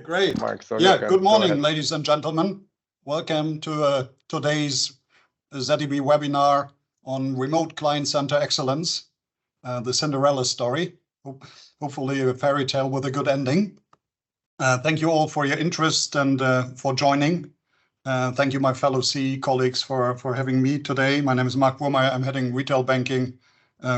Great. Mark, so yeah, good morning, ladies and gentlemen. Welcome to today's ZDB webinar on remote client center excellence, the Cinderella story. Hopefully a fairy tale with a good ending. Thank you all for your interest and for joining. Thank you, my fellow CE colleagues, for having me today. My name is Mark Burmeyer. I'm heading retail banking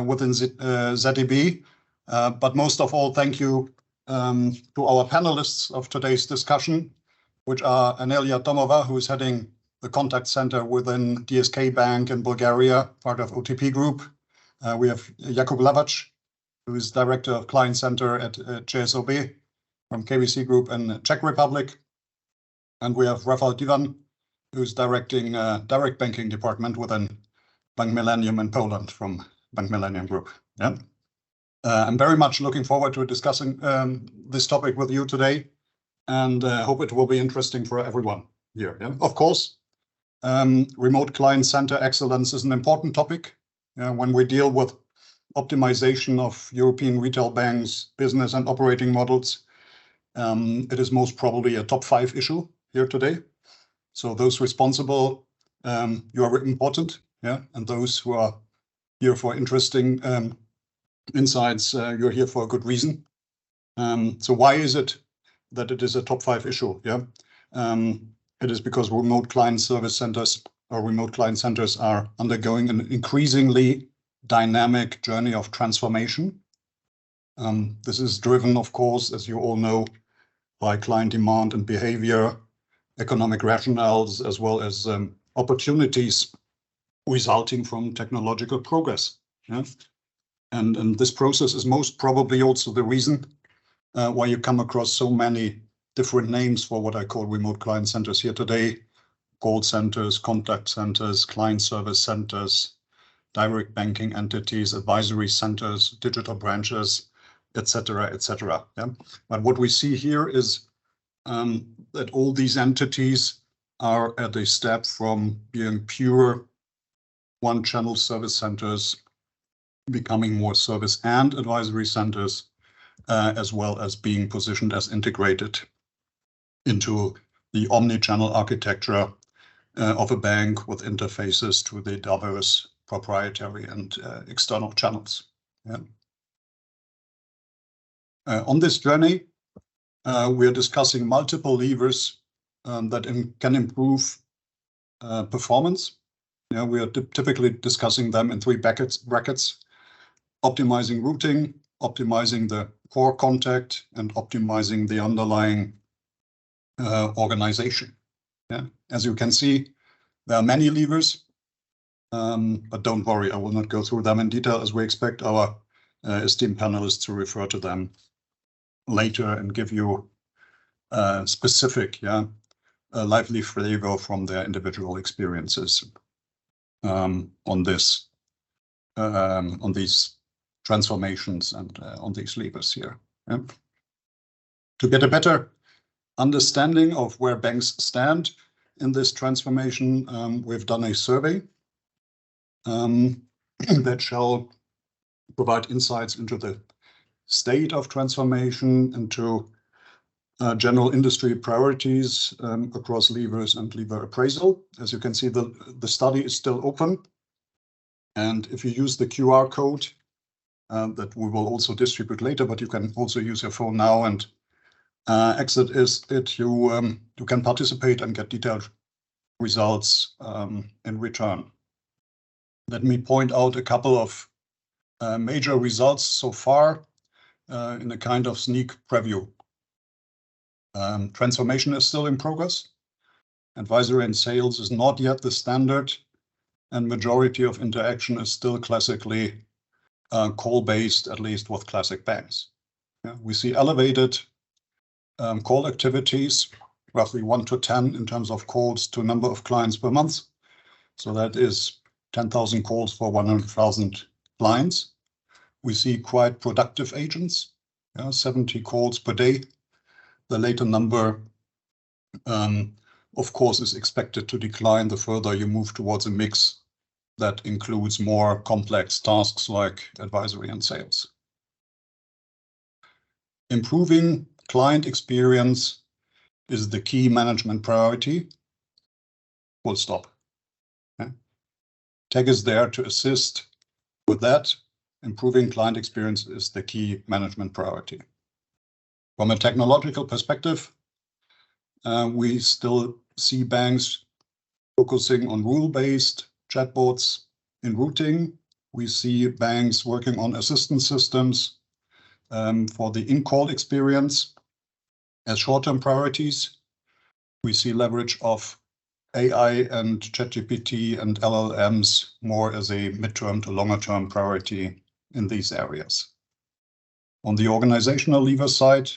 within ZDB. But most of all, thank you to our panelists of today's discussion, which are Anelia Domova, who is heading the contact center within DSK Bank in Bulgaria, part of OTP Group. We have Jakub Lavac, who is Director of Client Center at JSOB from KBC Group in Czech Republic. And we have Rafał Diwan, who's directing direct banking department within Bank Millennium in Poland from Bank Millennium Group. Yeah. I'm very much looking forward to discussing this topic with you today, and hope it will be interesting for everyone here. Yeah? Of course, remote client center excellence is an important topic when we deal with optimization of European retail banks, business and operating models. It is most probably a top 5 issue here today. So those responsible, you are important, yeah, and those who are here for interesting insights, you're here for a good reason. So why is it that it is a top 5 issue? Yeah, it is because remote client service centers or remote client centers are undergoing an increasingly dynamic journey of transformation. This is driven, of course, as you all know, by client demand and behavior, economic rationales, as well as opportunities resulting from technological progress. Yeah? And this process is most probably also the reason why you come across so many different names for what I call remote client centers here today: call centers, contact centers, client service centers, direct banking entities, advisory centers, digital branches, etc., etc. Yeah? But what we see here is that all these entities are at a step from being pure one-channel service centers, becoming more service and advisory centers, as well as being positioned as integrated into the omni-channel architecture of a bank with interfaces to the diverse proprietary and external channels. Yeah. On this journey, we are discussing multiple levers that can improve performance. Yeah, we are typically discussing them in 3 brackets: optimizing routing, optimizing the core contact, and optimizing the underlying organization. Yeah. As you can see, there are many levers, but don't worry, I will not go through them in detail, as we expect our esteemed panelists to refer to them later and give you specific, lively flavor from their individual experiences on these transformations and on these levers here. Yeah. To get a better understanding of where banks stand in this transformation, we've done a survey that shall provide insights into the state of transformation, into general industry priorities across levers and lever appraisal. As you can see, the study is still open. And if you use the QR code that we will also distribute later, but you can also use your phone now and exit it, you can participate and get detailed results in return. Let me point out a couple of major results so far in a kind of sneak preview. Transformation is still in progress. Advisory and sales is not yet the standard, and majority of interaction is still classically call-based, at least with classic banks. Yeah, we see elevated call activities, roughly 1 to 10 in terms of calls to number of clients per month. So that is 10,000 calls for 100,000 clients. We see quite productive agents, 70 calls per day. The later number, of course, is expected to decline the further you move towards a mix that includes more complex tasks like advisory and sales. Improving client experience is the key management priority. Full stop. Okay. Tech is there to assist with that. Improving client experience is the key management priority. From a technological perspective, we still see banks focusing on rule-based chatbots in routing. We see banks working on assistance systems for the in-call experience as short-term priorities. We see leverage of AI and ChatGPT and LLMs more as a midterm to longer-term priority in these areas. On the organizational lever side,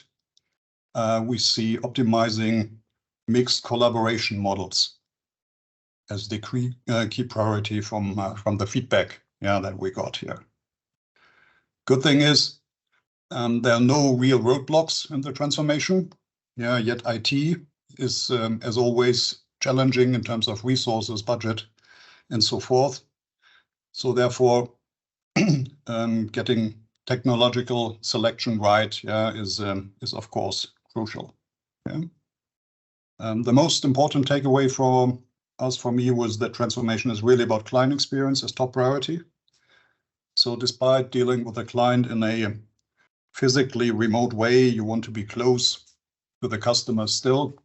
we see optimizing mixed collaboration models as the key priority from the feedback that we got here. Good thing is there are no real roadblocks in the transformation. Yet IT is, as always, challenging in terms of resources, budget, and so forth. So therefore, getting technological selection right is of course crucial. The most important takeaway for me was that transformation is really about client experience as top priority. So despite dealing with a client in a physically remote way, you want to be close to the customer still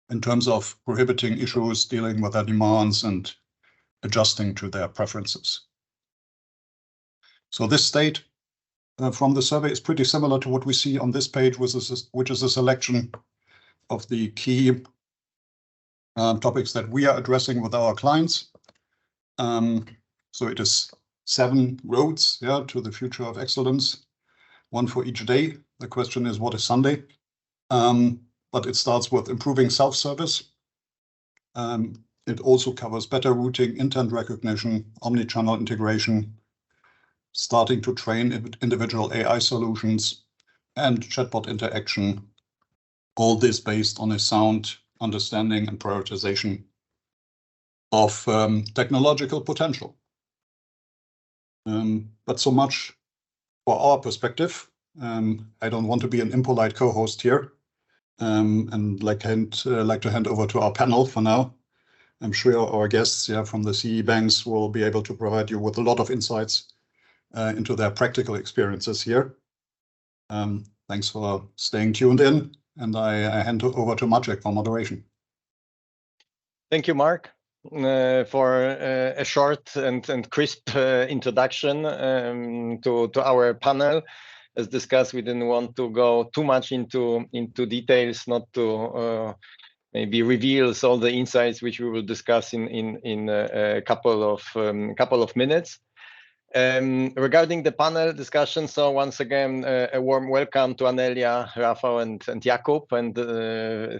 in terms of prohibiting issues, dealing with their demands and adjusting to their preferences. So this state from the survey is pretty similar to what we see on this page, which is a selection of the key topics that we are addressing with our clients. So it is 7 roads to the future of excellence, one for each day. The question is, what is Sunday? But it starts with improving self-service. It also covers better routing, intent recognition, omni-channel integration, starting to train individual AI solutions, and chatbot interaction. All this based on a sound understanding and prioritization of technological potential. But so much for our perspective. I don't want to be an impolite co-host here, and like to hand over to our panel for now. I'm sure our guests from the CE banks will be able to provide you with a lot of insights into their practical experiences here. Thanks for staying tuned in, and I hand over to Maciek for moderation. Thank you, Mark, for a short and crisp introduction to our panel. As discussed, we didn't want to go too much into details, not to maybe reveal all the insights which we will discuss in a couple of minutes. Regarding the panel discussion, so once again, a warm welcome to Anelia, Rafał, and Jakub, and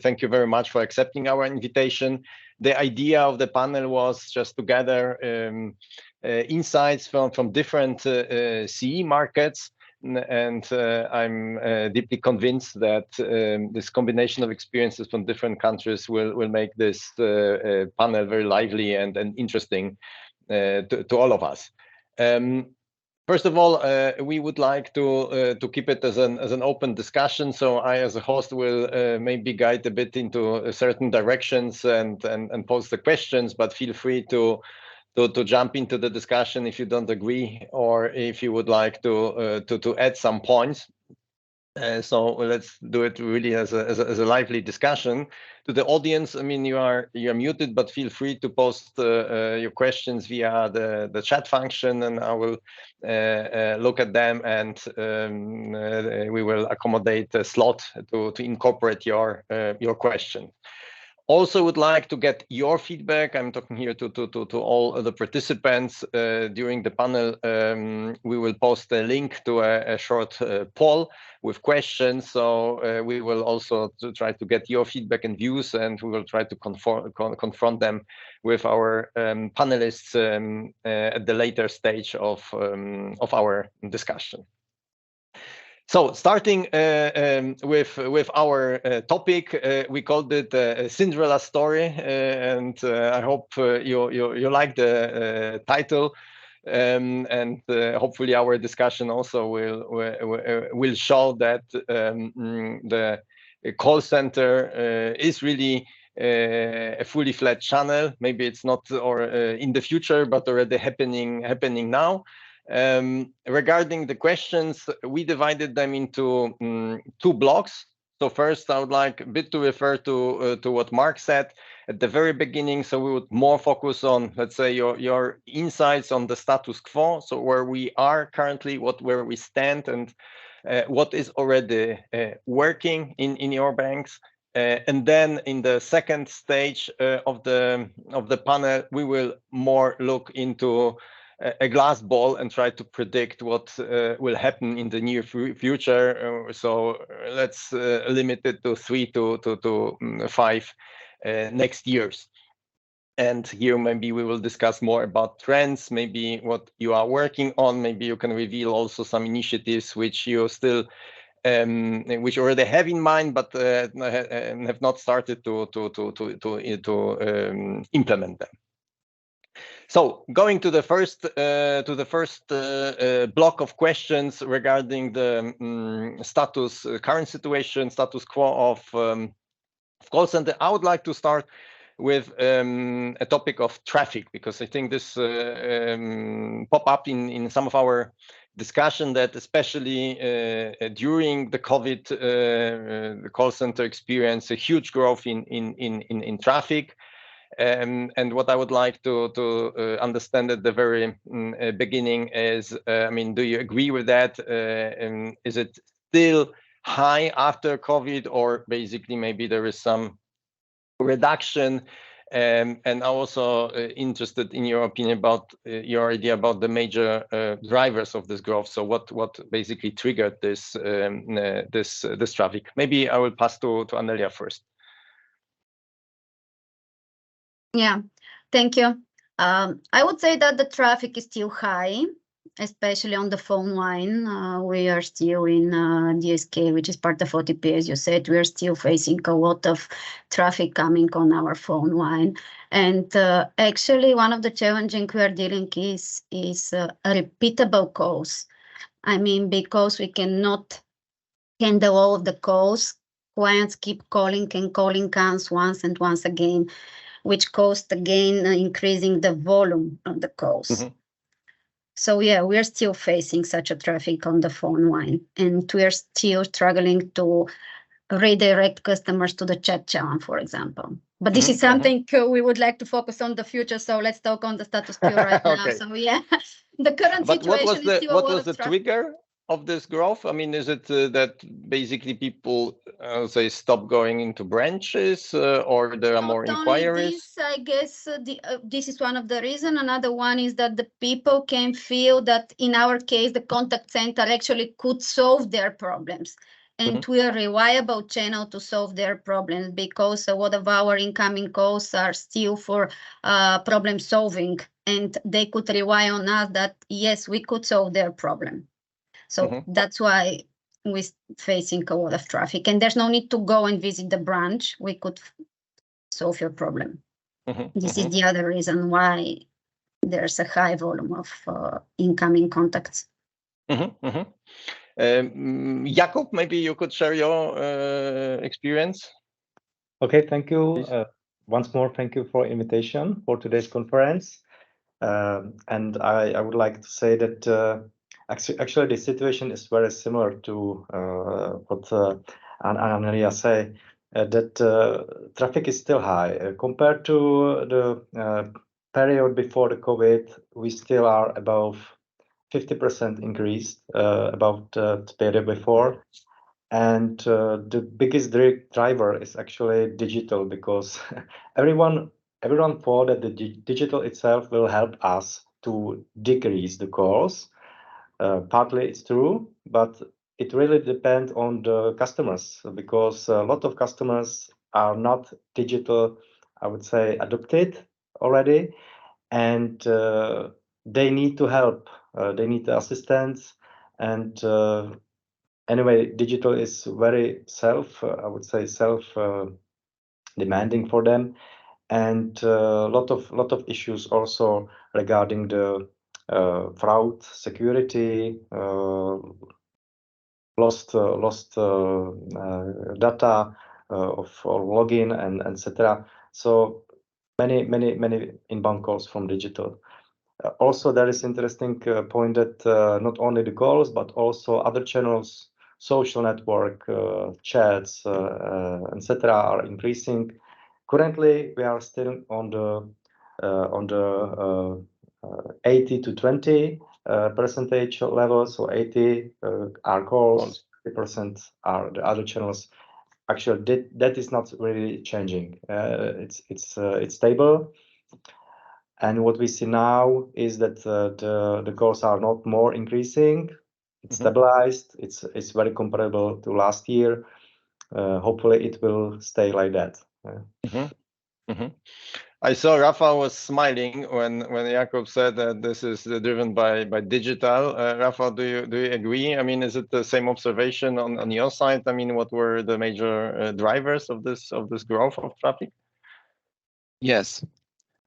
thank you very much for accepting our invitation. The idea of the panel was just to gather insights from different CE markets, and I'm deeply convinced that this combination of experiences from different countries will make this panel very lively and interesting to all of us. First of all, we would like to keep it as an open discussion. So I, as a host, will maybe guide a bit into certain directions and pose the questions. But feel free to jump into the discussion if you don't agree, or if you would like to add some points. So let's do it really as a lively discussion. To the audience, I mean, you are muted, but feel free to post your questions via the chat function, and I will look at them, and we will accommodate a slot to incorporate your question. Also would like to get your feedback. I'm talking here to all the participants during the panel. We will post a link to a short poll with questions. So we will also try to get your feedback and views, and we will try to confront them with our panelists at the later stage of our discussion. So starting with our topic, we called it a Cinderella story, and I hope you like the title, and hopefully our discussion also will show that call center is really a fully fledged channel. Maybe it's not or in the future, but already happening now. Regarding the questions, we divided them into two blocks. So first, I would like a bit to refer to what Mark said at the very beginning. So we would more focus on, let's say, your insights on the status quo. So where we are currently, where we stand, and what is already working in your banks. And then in the second stage of the panel, we will more look into a glass ball and try to predict what will happen in the near future. So let's limit it to 3 to 5 next years. And here maybe we will discuss more about trends, maybe what you are working on. Maybe you can reveal also some initiatives which you still which already have in mind, but have not started to implement them. So going to the first block of questions regarding the current situation, status quo of call center, I would like to start with a topic of traffic, because I think this pop up in some of our discussion that especially during the COVID, the call center experienced a huge growth in traffic. And what I would like to understand at the very beginning is, I mean, do you agree with that? Is it still high after COVID, or basically maybe there is some reduction? And I'm also interested in your opinion about your idea about the major drivers of this growth. So what basically triggered this this traffic? Maybe I will pass to Anelia first. Yeah, thank you. I would say that the traffic is still high, especially on the phone line. We are still in DSK, which is part of OTP, as you said. We are still facing a lot of traffic coming on our phone line. And actually, one of the challenges we are dealing is repeatable calls. I mean, because we cannot handle all of the calls, clients keep calling and calling us once and once again, which caused again increasing the volume of the calls. Mm-hmm. So yeah, we are still facing such a traffic on the phone line, and we are still struggling to redirect customers to the chat channel, for example. But this is something we would like to focus on the future. So let's talk on the status quo right now. Okay. So yeah, the current situation is still what was the trigger of this growth? I mean, is it that basically people say stop going into branches, or there are more inquiries? This, I guess this is one of the reasons. Another one is that the people can feel that in our case, the contact center actually could solve their problems. And we are a reliable channel to solve their problems, because a lot of our incoming calls are still for problem solving, and they could rely on us that, yes, we could solve their problem. So that's why we're facing a lot of traffic, and there's no need to go and visit the branch. We could solve your problem. This is the other reason why there's a high volume of incoming contacts. Jakub, maybe you could share your experience. Okay, thank you. Once more, thank you for invitation for today's conference. And I would like to say that actually the situation is very similar to what Anelia say, that traffic is still high. Compared to the period before the COVID, we still are above 50% increase about the period before. And the biggest driver is actually digital, because everyone thought that the digital itself will help us to decrease the calls. Partly it's true, but it really depends on the customers, because a lot of customers are not digital, I would say, adopted already, and they need to help. They need assistance, and anyway, digital is very I would say demanding for them, and lot of issues also regarding the fraud, security, lost data of login and etc. So many inbound calls from digital. Also, there is interesting point that not only the calls but also other channels, social network, chats, etc. are increasing. Currently, we are still on the 80 to 20 percentage level. So 80 are calls, 20% are the other channels. Actually, that is not really changing. It's stable. And what we see now is that the calls are not more increasing. It's stabilized. It's very comparable to last year. Hopefully, it will stay like that. I saw Rafa was smiling when Jakub said that this is driven by digital. Rafa, do you agree? I mean, is it the same observation on your side? I mean, what were the major drivers of this growth of traffic? Yes.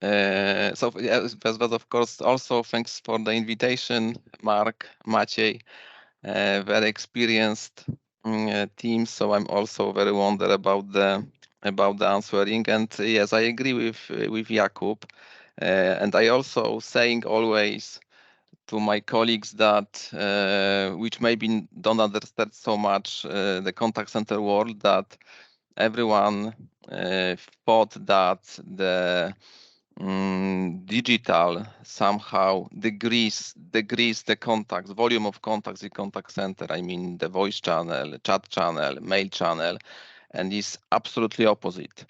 So but of course also thanks for the invitation, Mark, Maciej, very experienced team. So I'm also very wonder about the answering. And yes, I agree with Jakub. And I also saying always to my colleagues that which maybe don't understand so much the contact center world, that everyone thought that the digital somehow decrease the contacts, volume of contacts in contact center. I mean the voice channel, chat channel, mail channel, and is absolutely opposite.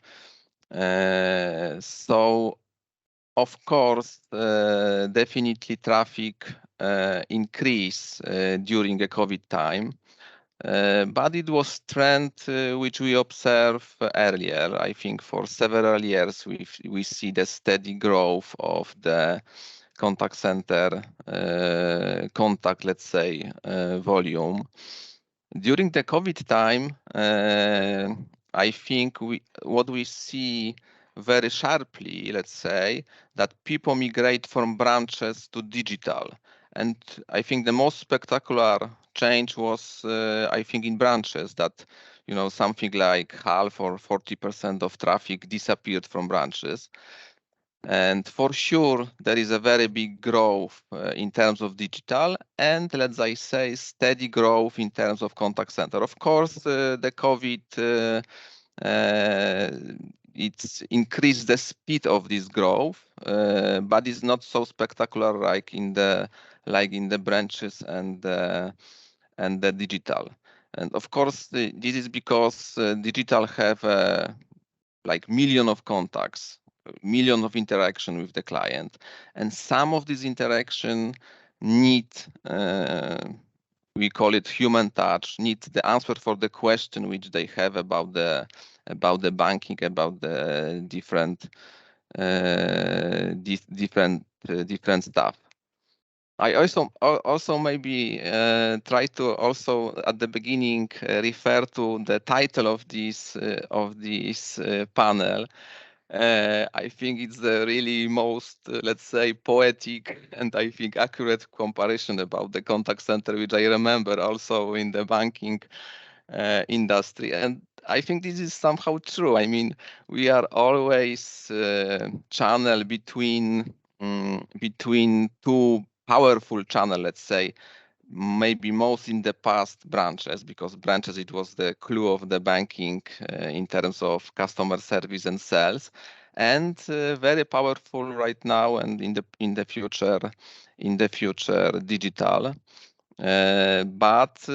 So of course, definitely traffic increase during the COVID time. But it was trend which we observed earlier. I think for several years we see the steady growth of the contact center contact, let's say, volume. During the COVID time, I think what we see very sharply, let's say, that people migrate from branches to digital. And I think the most spectacular change was, I think, in branches, that, you know, something like half or 40% of traffic disappeared from branches. And for sure, there is a very big growth in terms of digital, and let's say steady growth in terms of contact center. Of course, the COVID it's increased the speed of this growth, but it's not so spectacular like in the branches and the digital. And of course, this is because digital have like million of contacts, million of interaction with the client, and some of these interaction need we call it human touch, need the answer for the question which they have about the banking, about the different different stuff. I also maybe try to also at the beginning refer to the title of this panel. I think it's the really most, let's say, poetic and I think accurate comparison about the contact center, which I remember also in the banking industry. And I think this is somehow true. I mean, we are always channel between two powerful channel, let's say, maybe most in the past branches, because branches, it was the clue of the banking in terms of customer service and sales, and very powerful right now and in the future digital. But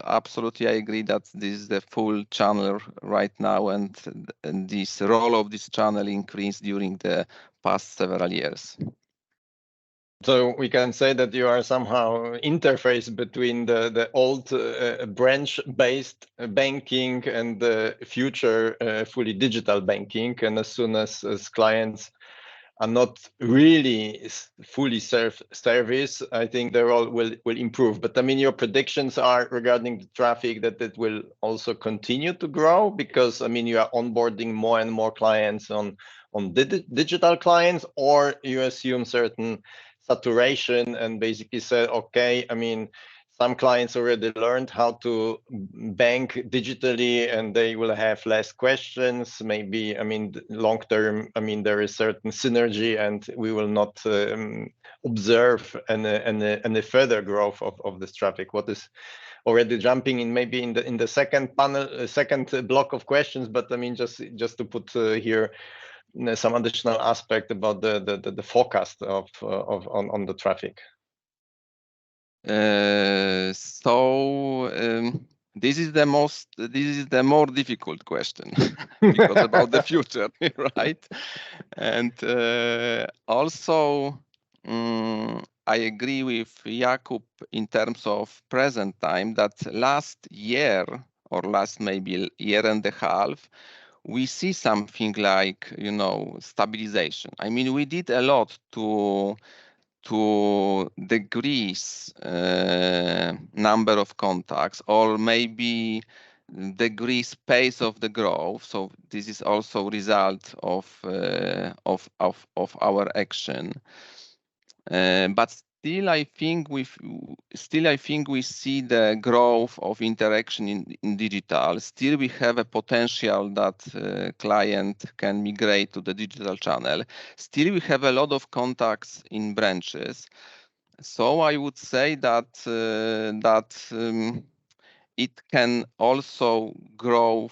absolutely I agree that this is the full channel right now, and this role of this channel increased during the past several years. So we can say that you are somehow interface between the old branch-based banking and the future fully digital banking. And as soon as clients are not really fully service, I think their role will improve. But I mean, your predictions are regarding the traffic that it will also continue to grow, because I mean, you are onboarding more and more clients on digital clients, or you assume certain saturation and basically say, okay, I mean, some clients already learned how to bank digitally, and they will have less questions. Maybe, I mean, long term, I mean, there is certain synergy, and we will not observe any further growth of this traffic. What is already jumping in maybe in the second panel, second block of questions, but I mean, just to put here some additional aspect about the forecast on the traffic. This is the more difficult question because about the future, right? And also I agree with Jakub in terms of present time that last year or last maybe year and a half, we see something like, you know, stabilization. I mean, we did a lot to decrease number of contacts or maybe decrease pace of the growth. So this is also result of our action. But still, I think we see the growth of interaction in digital. Still, we have a potential that client can migrate to the digital channel. Still, we have a lot of contacts in branches. So I would say that it can also grow.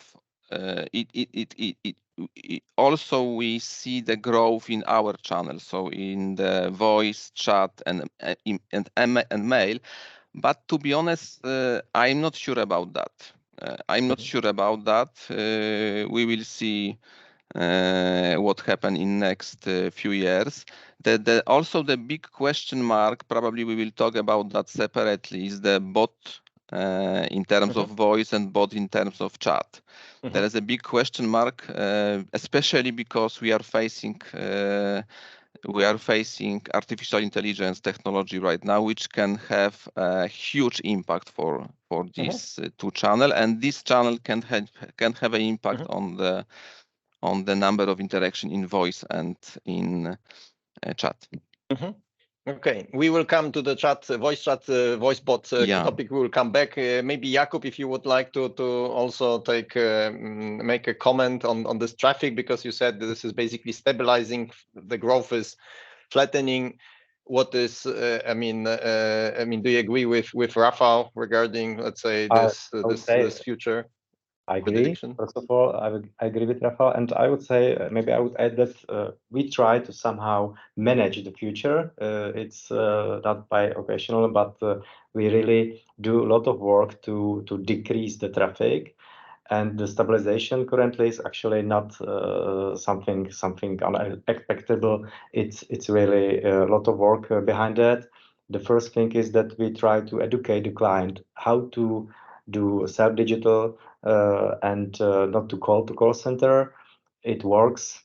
Also we see the growth in our channel, so in the voice, chat, and mail. But to be honest, I'm not sure about that. We will see what happen in next few years. Also the big question mark, probably we will talk about that separately, is the bot in terms of voice and bot in terms of chat. There is a big question mark, especially because we are facing artificial intelligence technology right now, which can have a huge impact for these two channels, and this channel can have an impact on the number of interaction in voice and in chat. Okay, we will come to the chat, voice bot topic. We will come back. Maybe Jakub, if you would like to also make a comment on this traffic, because you said this is basically stabilizing, the growth is flattening. What is, I mean, do you agree with Rafał regarding, let's say, this future? I agree. First of all, I agree with Rafał, and I would say maybe I would add that we try to somehow manage the future. It's not by occasional, but we really do a lot of work to decrease the traffic, and the stabilization currently is actually not something unexpected. It's really a lot of work behind that. The first thing is that we try to educate the client how to do self-digital and not to call to call center. It works.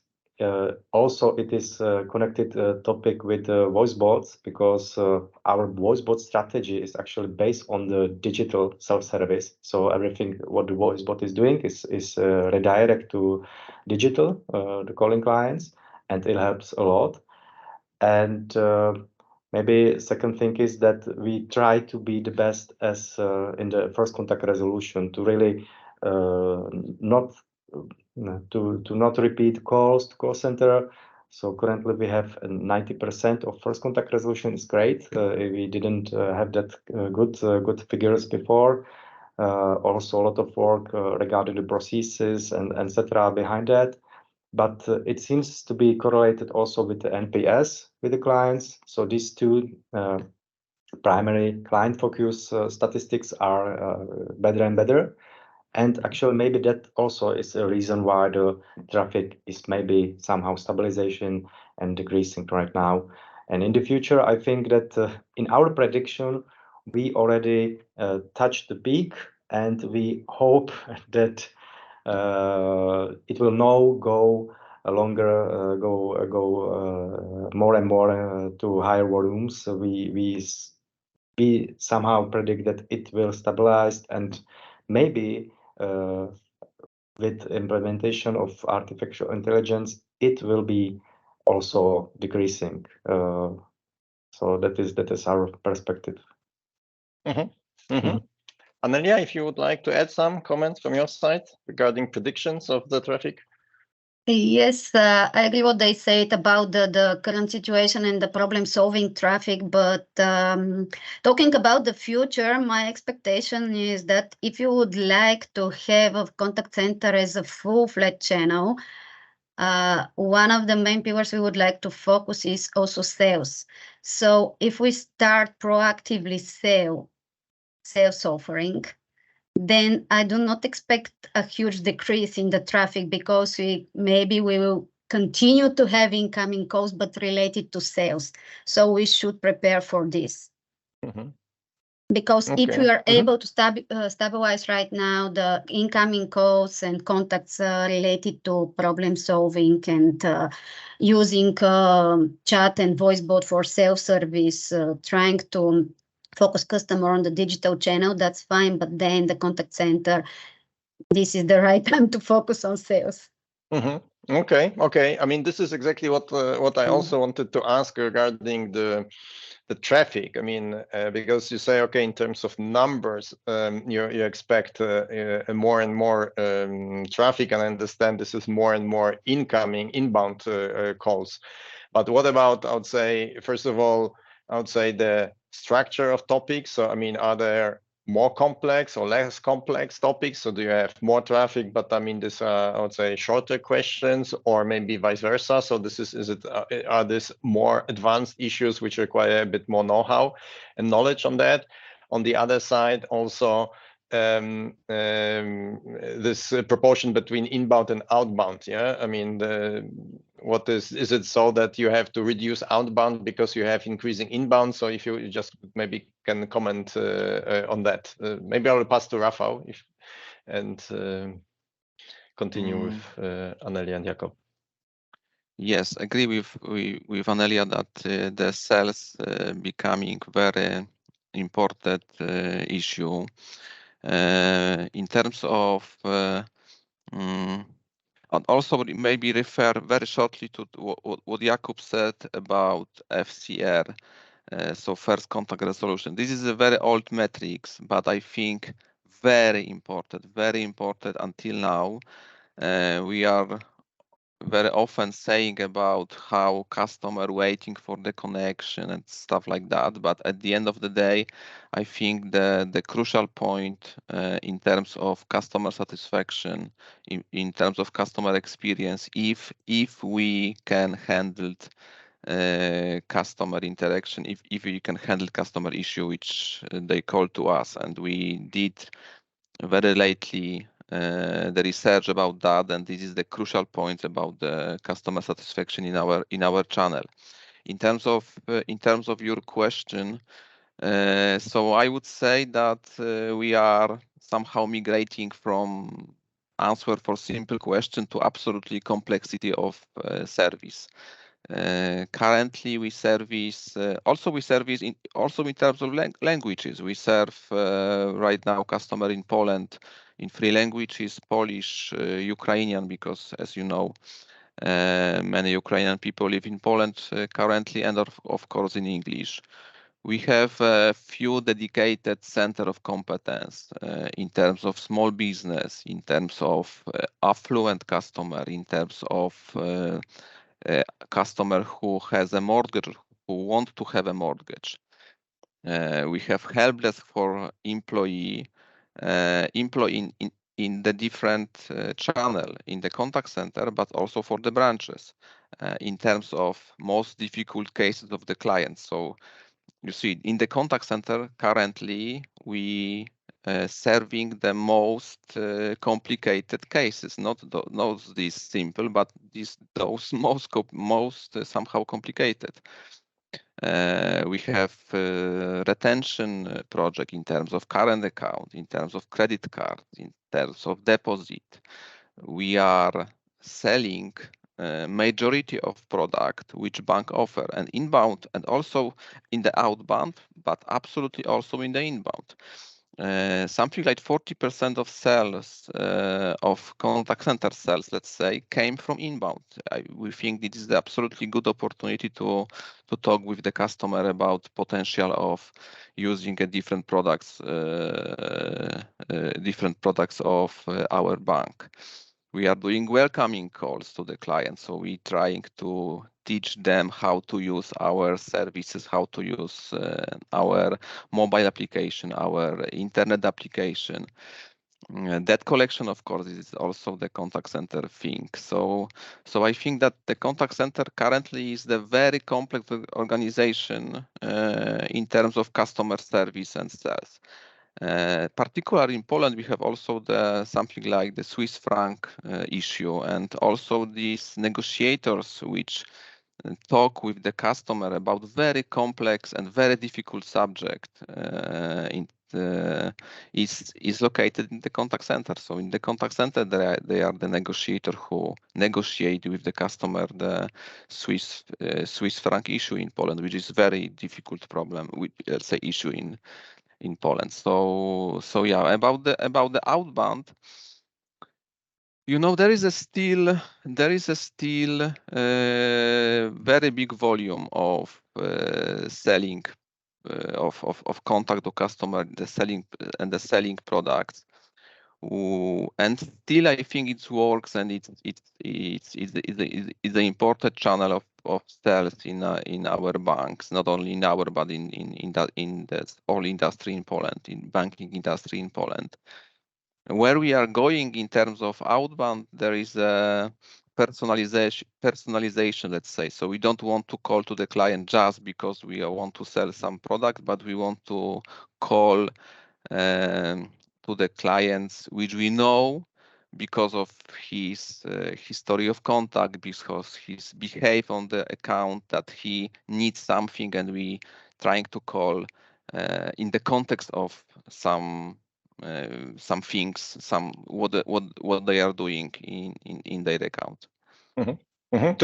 Also, it is a connected topic with voice bots, because our voice bot strategy is actually based on the digital self-service. So everything what the voice bot is doing is redirect to digital, the calling clients, and it helps a lot. And maybe second thing is that we try to be the best as in the first contact resolution, to really not repeat calls to call center. So currently we have 90% of first contact resolution is great. We didn't have that good figures before. Also a lot of work regarding the processes and etc. behind that. But it seems to be correlated also with the NPS with the clients. So these two primary client focus statistics are better and better. And actually, maybe that also is a reason why the traffic is maybe somehow stabilization and decreasing right now. And in the future, I think that in our prediction, we already touched the peak, and we hope that it will now go longer, go more and more to higher volumes. So we somehow predict that it will stabilize, and maybe with implementation of artificial intelligence, it will be also decreasing. So that is our perspective. Anelia, if you would like to add some comments from your side regarding predictions of the traffic. Yes, I agree what they said about the current situation and the problem-solving traffic, but talking about the future, my expectation is that if you would like to have a contact center as a full-fledged channel, one of the main pillars we would like to focus is also sales. So if we start proactively sales offering, then I do not expect a huge decrease in the traffic because we will continue to have incoming calls, but related to sales. So we should prepare for this. Because if we are able to stabilize right now the incoming calls and contacts related to problem solving and using chat and voice bot for self-service, trying to focus customer on the digital channel, that's fine. But then the contact center, this is the right time to focus on sales. Okay. I mean, this is exactly what I also wanted to ask regarding the traffic. I mean, because you say, okay, in terms of numbers, you expect more and more traffic, and I understand this is more and more inbound calls. But what about, I would say, first of all, the structure of topics. So, I mean, are there more complex or less complex topics? So do you have more traffic, but I mean, this I would say shorter questions, or maybe vice versa? So this are these more advanced issues which require a bit more know-how and knowledge on that? On the other side, also this proportion between inbound and outbound. Yeah, I mean, is it so that you have to reduce outbound because you have increasing inbound? So if you just maybe can comment on that. Maybe I will pass to Rafał and continue with Anelia and Jakub. Yes, agree with Anelia that the sales becoming very important issue in terms of and also maybe refer very shortly to what Jakub said about FCR, so first contact resolution. This is a very old metrics, but I think very important until now. We are very often saying about how customer waiting for the connection and stuff like that, but at the end of the day, I think the crucial point in terms of customer satisfaction, in terms of customer experience, if we can handle customer interaction, if we can handle customer issue which they call to us, and we did very lately the research about that, and this is the crucial point about the customer satisfaction in our channel. In terms of your question, so I would say that we are somehow migrating from answer for simple question to absolutely complexity of service. Currently, we service in terms of languages. We serve right now customer in Poland in 3 languages: Polish, Ukrainian, because as you know, many Ukrainian people live in Poland currently, and of course in English. We have a few dedicated center of competence in terms of small business, in terms of affluent customer, in terms of customer who has a mortgage, who want to have a mortgage. We have help desk for employee in the different channel in the contact center, but also for the branches in terms of most difficult cases of the clients. So you see, in the contact center currently, we serving the most complicated cases, not these simple, but those most somehow complicated. We have retention project in terms of current account, in terms of credit card, in terms of deposit. We are selling majority of product which bank offer, and inbound and also in the outbound, but absolutely also in the inbound. something like 40% of sales of contact center sales, let's say, came from inbound. We think it is the absolutely good opportunity to talk with the customer about potential of using a different products of our bank. We are doing welcoming calls to the client, so we trying to teach them how to use our services, how to use our mobile application, our internet application. That collection, of course, is also the contact center thing. So I think that the contact center currently is the very complex organization in terms of customer service and sales. Particularly in Poland, we have also something like the Swiss franc issue, and also these negotiators which talk with the customer about very complex and very difficult subject is located in the contact center. So in the contact center, they are the negotiator who negotiate with the customer the Swiss franc issue in Poland, which is very difficult problem, let's say, issue in Poland. So yeah, about the outbound, you know, there is a still very big volume of selling of contact to customer, the selling products, and still I think it works, and it's the important channel of sales in our banks, not only in our but in the whole industry in Poland, in banking industry in Poland. Where we are going in terms of outbound, there is a personalization, let's say. So we don't want to call to the client just because we want to sell some product, but we want to call to the clients which we know because of his history of contact, because his behavior on the account, that he needs something, and we trying to call in the context of some things, what they are doing in their account. Mm-hmm. Mm-hmm.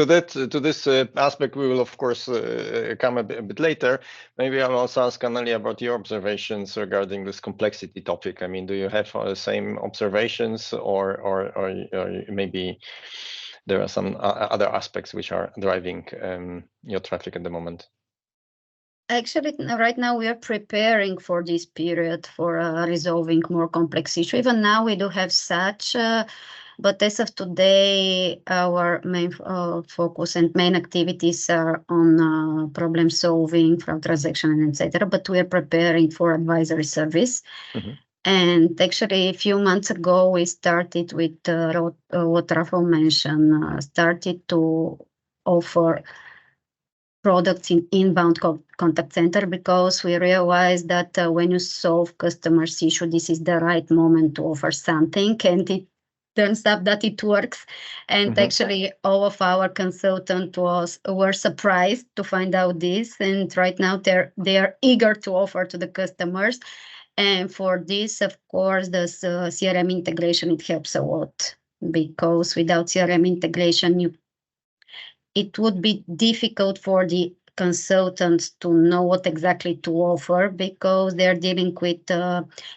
To this aspect, we will of course come a bit later. Maybe I'll also ask Annelie about your observations regarding this complexity topic. I mean, do you have the same observations, or maybe there are some other aspects which are driving your traffic at the moment? Actually, right now we are preparing for this period for resolving more complex issues. Even now we do have such, but as of today, our main focus and main activities are on problem solving, fraud transaction, etc. But we are preparing for advisory service. Mm-hmm. And actually, a few months ago, we started with what Rafał mentioned, started to offer products in inbound contact center, because we realized that when you solve customers' issue, this is the right moment to offer something, and it turns out that it works. And mm-hmm. Actually, all of our consultants were surprised to find out this, and right now they are eager to offer to the customers. And for this, of course, the CRM integration, it helps a lot, because without CRM integration, it would be difficult for the consultants to know what exactly to offer, because they're dealing with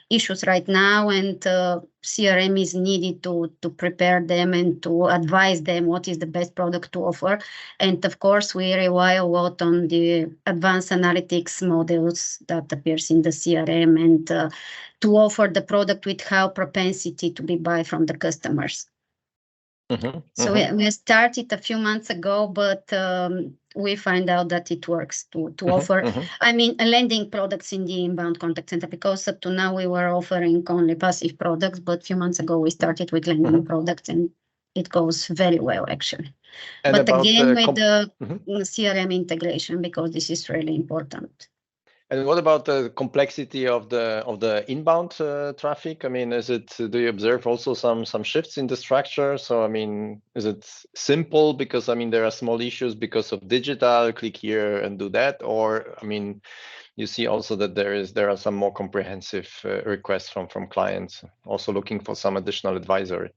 issues right now, and CRM is needed to prepare them and to advise them what is the best product to offer. And of course, we rely a lot on the advanced analytics models that appears in the CRM, and to offer the product with high propensity to be buy from the customers. Mm-hmm. So mm-hmm. we started a few months ago, but we find out that it works to mm-hmm. offer, mm-hmm. I mean, lending products in the inbound contact center, because up to now we were offering only passive products, but a few months ago we started with lending mm-hmm. products, and it goes very well, actually. And but again, with the mm-hmm. CRM integration, because this is really important. And what about the complexity of the inbound traffic? I mean, do you observe also some shifts in the structure? So, I mean, is it simple because, I mean, there are small issues because of digital, click here and do that? Or, I mean, you see also that there are some more comprehensive requests from clients also looking for some additional advisory?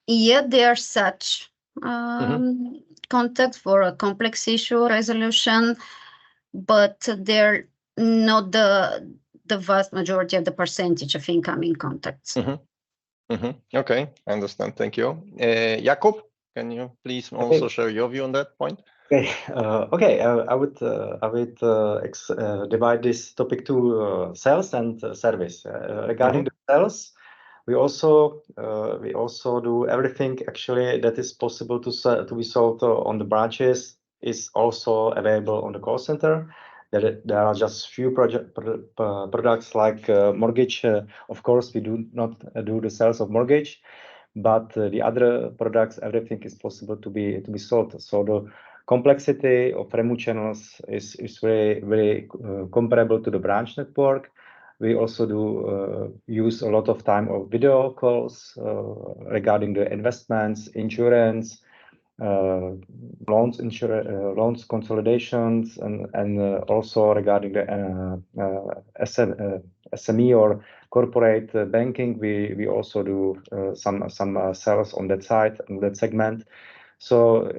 Yeah, there are such contacts for a complex issue resolution, but they're not the vast majority of the percentage of incoming contacts. Okay, I understand. Thank you. Jakub, can you please also share your view on that point? Okay. I would divide this topic to sales and service. Regarding the sales, we also do everything actually that is possible to be sold on the branches is also available on the call center. There are just few products like mortgage. Of course, we do not do the sales of mortgage, but the other products, everything is possible to be sold. So the complexity of remote channels is very comparable to the branch network. We also do use a lot of time of video calls regarding the investments, insurance, loans consolidations, and also regarding the SME or corporate banking. We also do some sales on that side, on that segment. So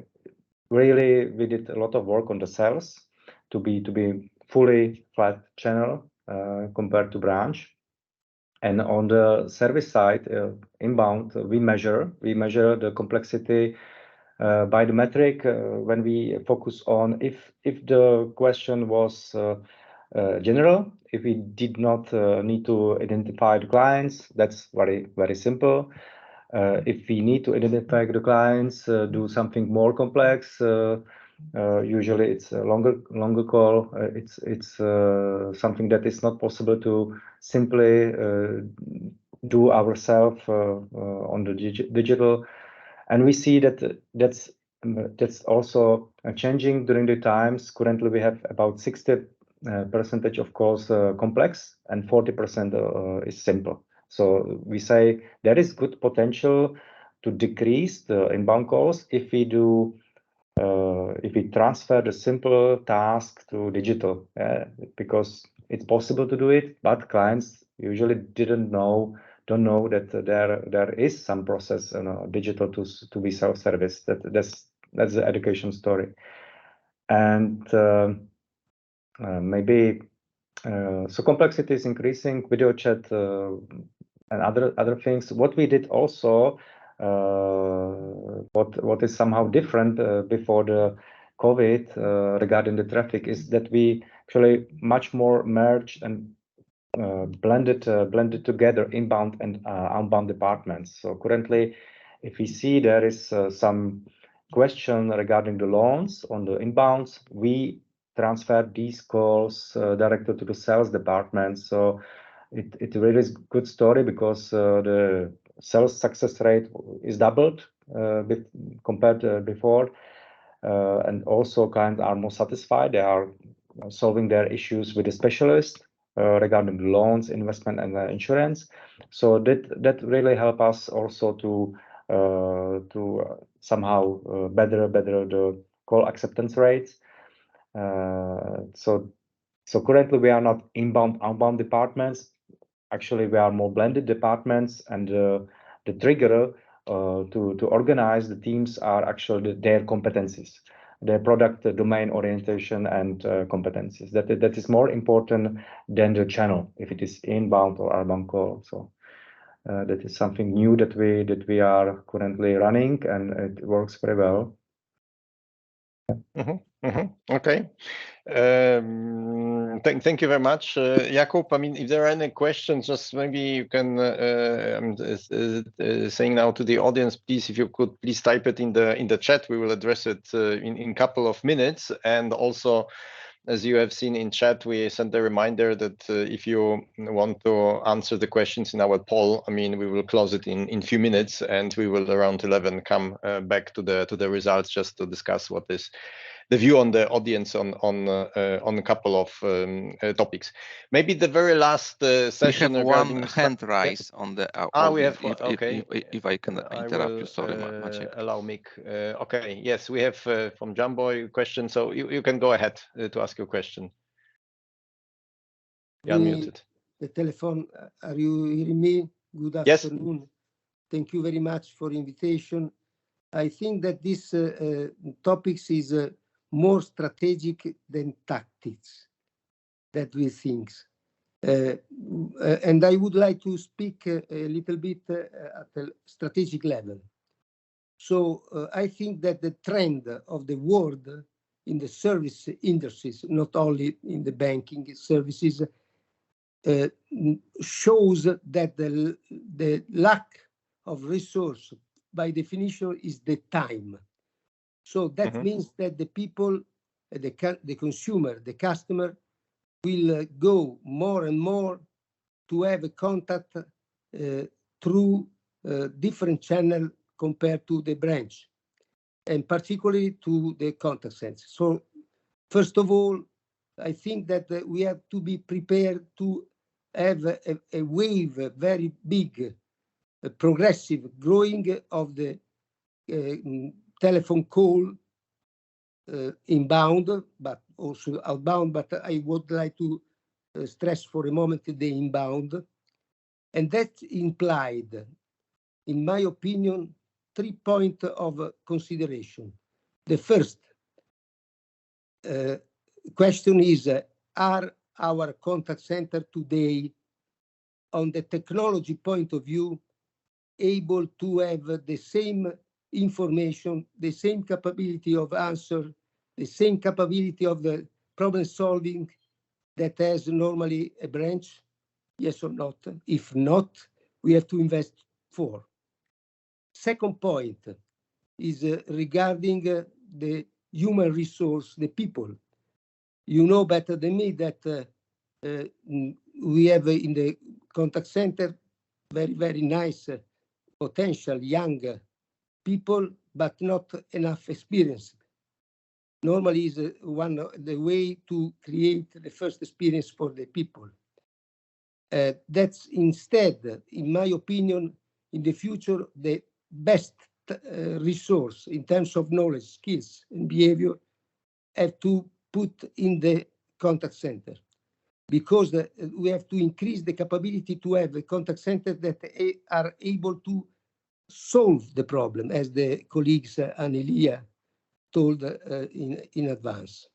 really, we did a lot of work on the sales to be fully flat channel compared to branch. And on the service side, inbound, we measure the complexity by the metric when we focus on if the question was general, if we did not need to identify the clients, that's very simple. If we need to identify the clients, do something more complex, usually it's a longer call. It's something that is not possible to simply do ourselves on the digital. And we see that that's also changing during the times. Currently, we have about 60% of calls complex and 40% is simple. So we say there is good potential to decrease the inbound calls if we do if we transfer the simple task to digital, because it's possible to do it, but clients usually don't know that there is some process digital to be self-service. That's the education story. And maybe so complexity is increasing, video chat and other things. What we did also, what is somehow different before the COVID regarding the traffic is that we actually much more merged and blended together inbound and outbound departments. So currently, if we see there is some question regarding the loans on the inbounds, we transfer these calls directly to the sales department. So it really is a good story because the sales success rate is doubled compared to before, and also clients are more satisfied. They are solving their issues with the specialist regarding loans, investment, and insurance. So that really help us also to somehow better the call acceptance rates. So currently we are not inbound, outbound departments. Actually, we are more blended departments, and the trigger to organize the teams are actually their competencies, their product domain orientation and competencies. That is more important than the channel, if it is inbound or outbound call. So that is something new that we are currently running, and it works very well. Okay. Thank you very much, Jakub. I mean, if there are any questions, just maybe you can saying now to the audience, please, if you could please type it in the chat. We will address it in a couple of minutes. And also, as you have seen in chat, we sent a reminder that if you want to answer the questions in our poll, I mean, we will close it in a few minutes, and we will around 11 come back to the results just to discuss what is the view on the audience on a couple of topics. Maybe the very last session. We have one hand raise on the. We have. Okay. If I can interrupt you, sorry, Maciek. Allow me. Okay. Yes, we have from Jumbo question, so you can go ahead to ask your question. You're unmuted. The telephone. Are you hearing me? Good afternoon. Yes. Thank you very much for invitation. I think that this topics is more strategic than tactics that we think. And I would like to speak a little bit at the strategic level. So I think that the trend of the world in the service industries, not only in the banking services, shows that the lack of resource, by definition, is the time. So that means that the people, the consumer, the customer, will go more and more to have a contact through different channel compared to the branch, and particularly to the contact center. So first of all, I think that we have to be prepared to have a wave, a very big, progressive growing of the telephone call inbound, but also outbound. But I would like to stress for a moment the inbound. And that implied, in my opinion, 3 points of consideration. The first question is, are our contact center today, on the technology point of view, able to have the same information, the same capability of answer, the same capability of the problem solving that has normally a branch? Yes or not? If not, we have to invest for. Second point is regarding the human resource, the people. You know better than me that we have in the contact center very, very nice potential young people, but not enough experience. Normally is one of the way to create the first experience for the people. That's instead, in my opinion, in the future, the best resource in terms of knowledge, skills, and behavior have to put in the contact center, because we have to increase the capability to have a contact center that are able to solve the problem, as the colleagues Anelia told in advance.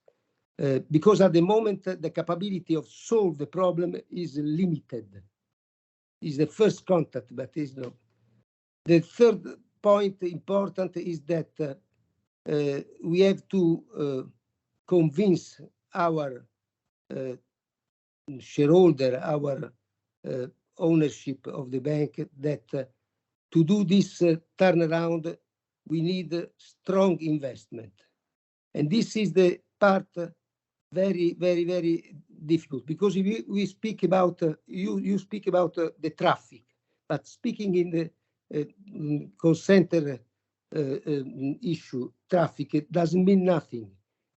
Because at the moment, the capability of solve the problem is limited. Is the first contact, but is not. The third point important is that we have to convince our shareholder, our ownership of the bank, that to do this turnaround, we need strong investment. And this is the part very, very, very difficult, because if we speak about, you speak about the traffic, but speaking in the call center issue, traffic, it doesn't mean nothing.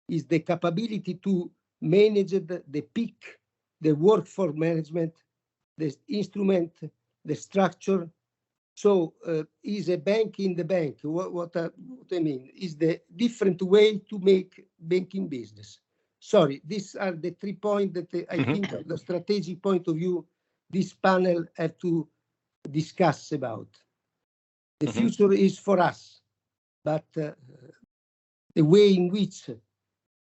It's the capability to manage the peak, the workforce management, the instrument, the structure. So is a bank in the bank. What I mean is the different way to make banking business. Sorry, these are the 3 points that I think from the strategic point of view, this panel have to discuss about. The future is for us, but the way in which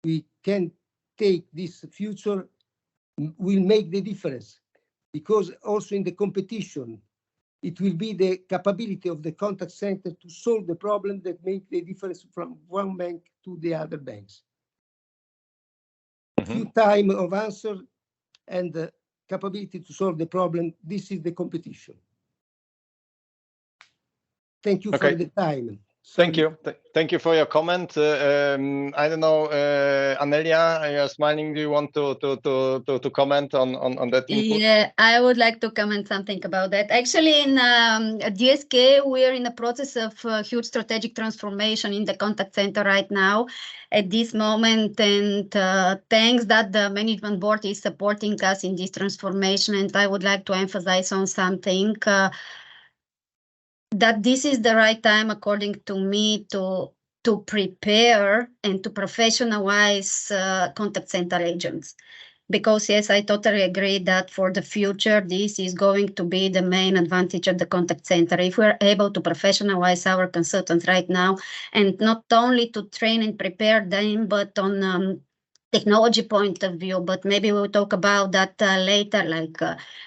we can take this future will make the difference, because also in the competition, it will be the capability of the contact center to solve the problem that make the difference from one bank to the other banks. Few time of answer and the capability to solve the problem. This is the competition. Thank you for the time. Thank you. Thank you for your comment. I don't know, Anelia, you're smiling. Do you want to comment on that input? Yeah, I would like to comment something about that. Actually, in DSK, we are in the process of huge strategic transformation in the contact center right now at this moment. And thanks that the management board is supporting us in this transformation. And I would like to emphasize on something. That this is the right time, according to me, to prepare and to professionalize contact center agents. Because yes, I totally agree that for the future, this is going to be the main advantage of the contact center. If we're able to professionalize our consultants right now, and not only to train and prepare them, but on technology point of view, but maybe we'll talk about that later, like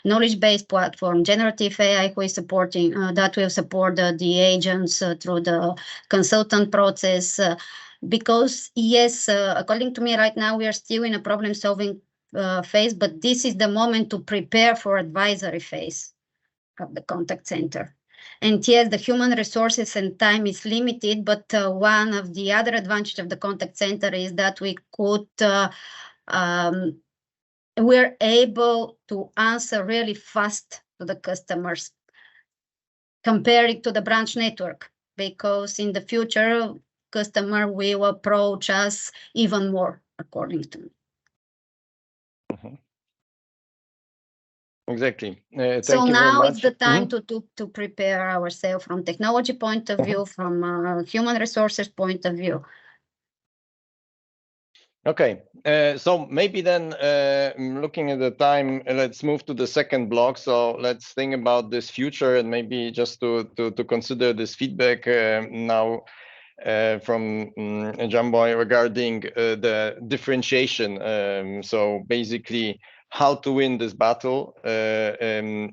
knowledge-based platform, generative AI, who is supporting, that will support the agents through the consultant process. Because yes, according to me right now, we are still in a problem-solving phase, but this is the moment to prepare for advisory phase of the contact center. And yes, the human resources and time is limited, but one of the other advantages of the contact center is that we could, we're able to answer really fast to the customers compared to the branch network, because in the future, customer will approach us even more, according to me. Exactly. So Thank you now very much. it's the time to prepare ourselves from technology point of view, from human resources point of view. Okay, so maybe then looking at the time, let's move to the second block. So let's think about this future and maybe just to consider this feedback now from Jamboy regarding the differentiation. So basically, how to win this battle in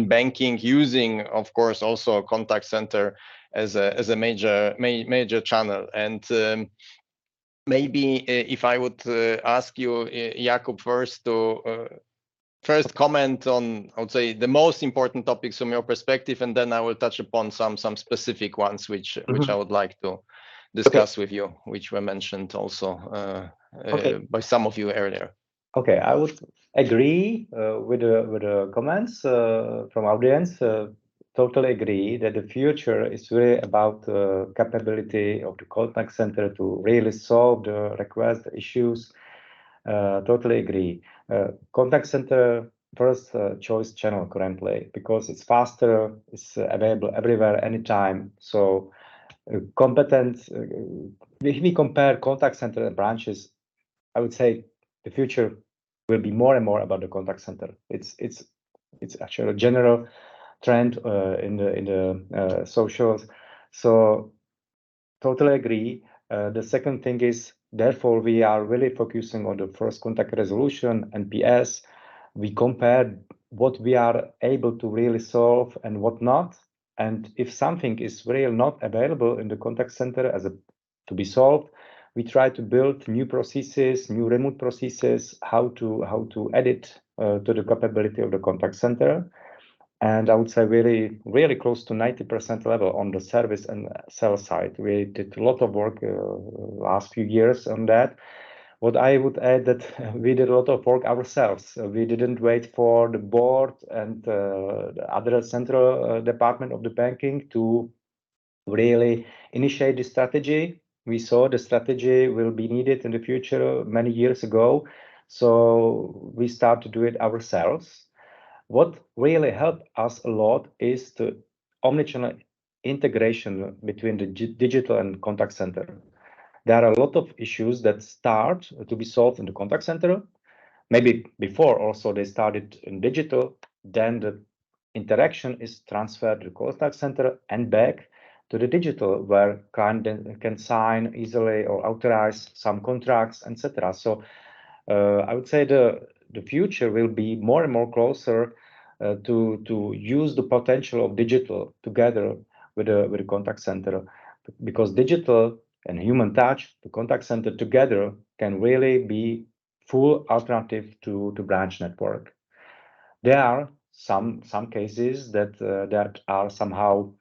banking, using, of course, also a contact center as a major channel. And maybe if I would ask you, Jakub, first to first comment on, I would say, the most important topics from your perspective, and then I will touch upon some specific ones which I would like to discuss with you, which were mentioned also by some of you earlier. Okay, I would agree with the comments from audience. Totally agree that the future is really about the capability of the contact center to really solve the request issues. Totally agree. Contact center first choice channel currently, because it's faster, it's available everywhere, anytime. So competence, if we compare contact center and branches, I would say the future will be more and more about the contact center. It's actually a general trend in the socials. So totally agree. The second thing is, therefore, we are really focusing on the first contact resolution, NPS. We compare what we are able to really solve and what not. And if something is really not available in the contact center to be solved, we try to build new processes, new remote processes, how to add it to the capability of the contact center. And I would say really, really close to 90% level on the service and sales side. We did a lot of work last few years on that. What I would add that we did a lot of work ourselves. We didn't wait for the board and the other central department of the banking to really initiate the strategy. We saw the strategy will be needed in the future many years ago. So we start to do it ourselves. What really helped us a lot is the omnichannel integration between the digital and contact center. There are a lot of issues that start to be solved in the contact center. Maybe before also they started in digital, then the interaction is transferred to the contact center and back to the digital, where client can sign easily or authorize some contracts, etc. So I would say the future will be more and more closer to use the potential of digital together with the contact center, because digital and human touch, the contact center together can really be full alternative to branch network. There are some cases that are somehow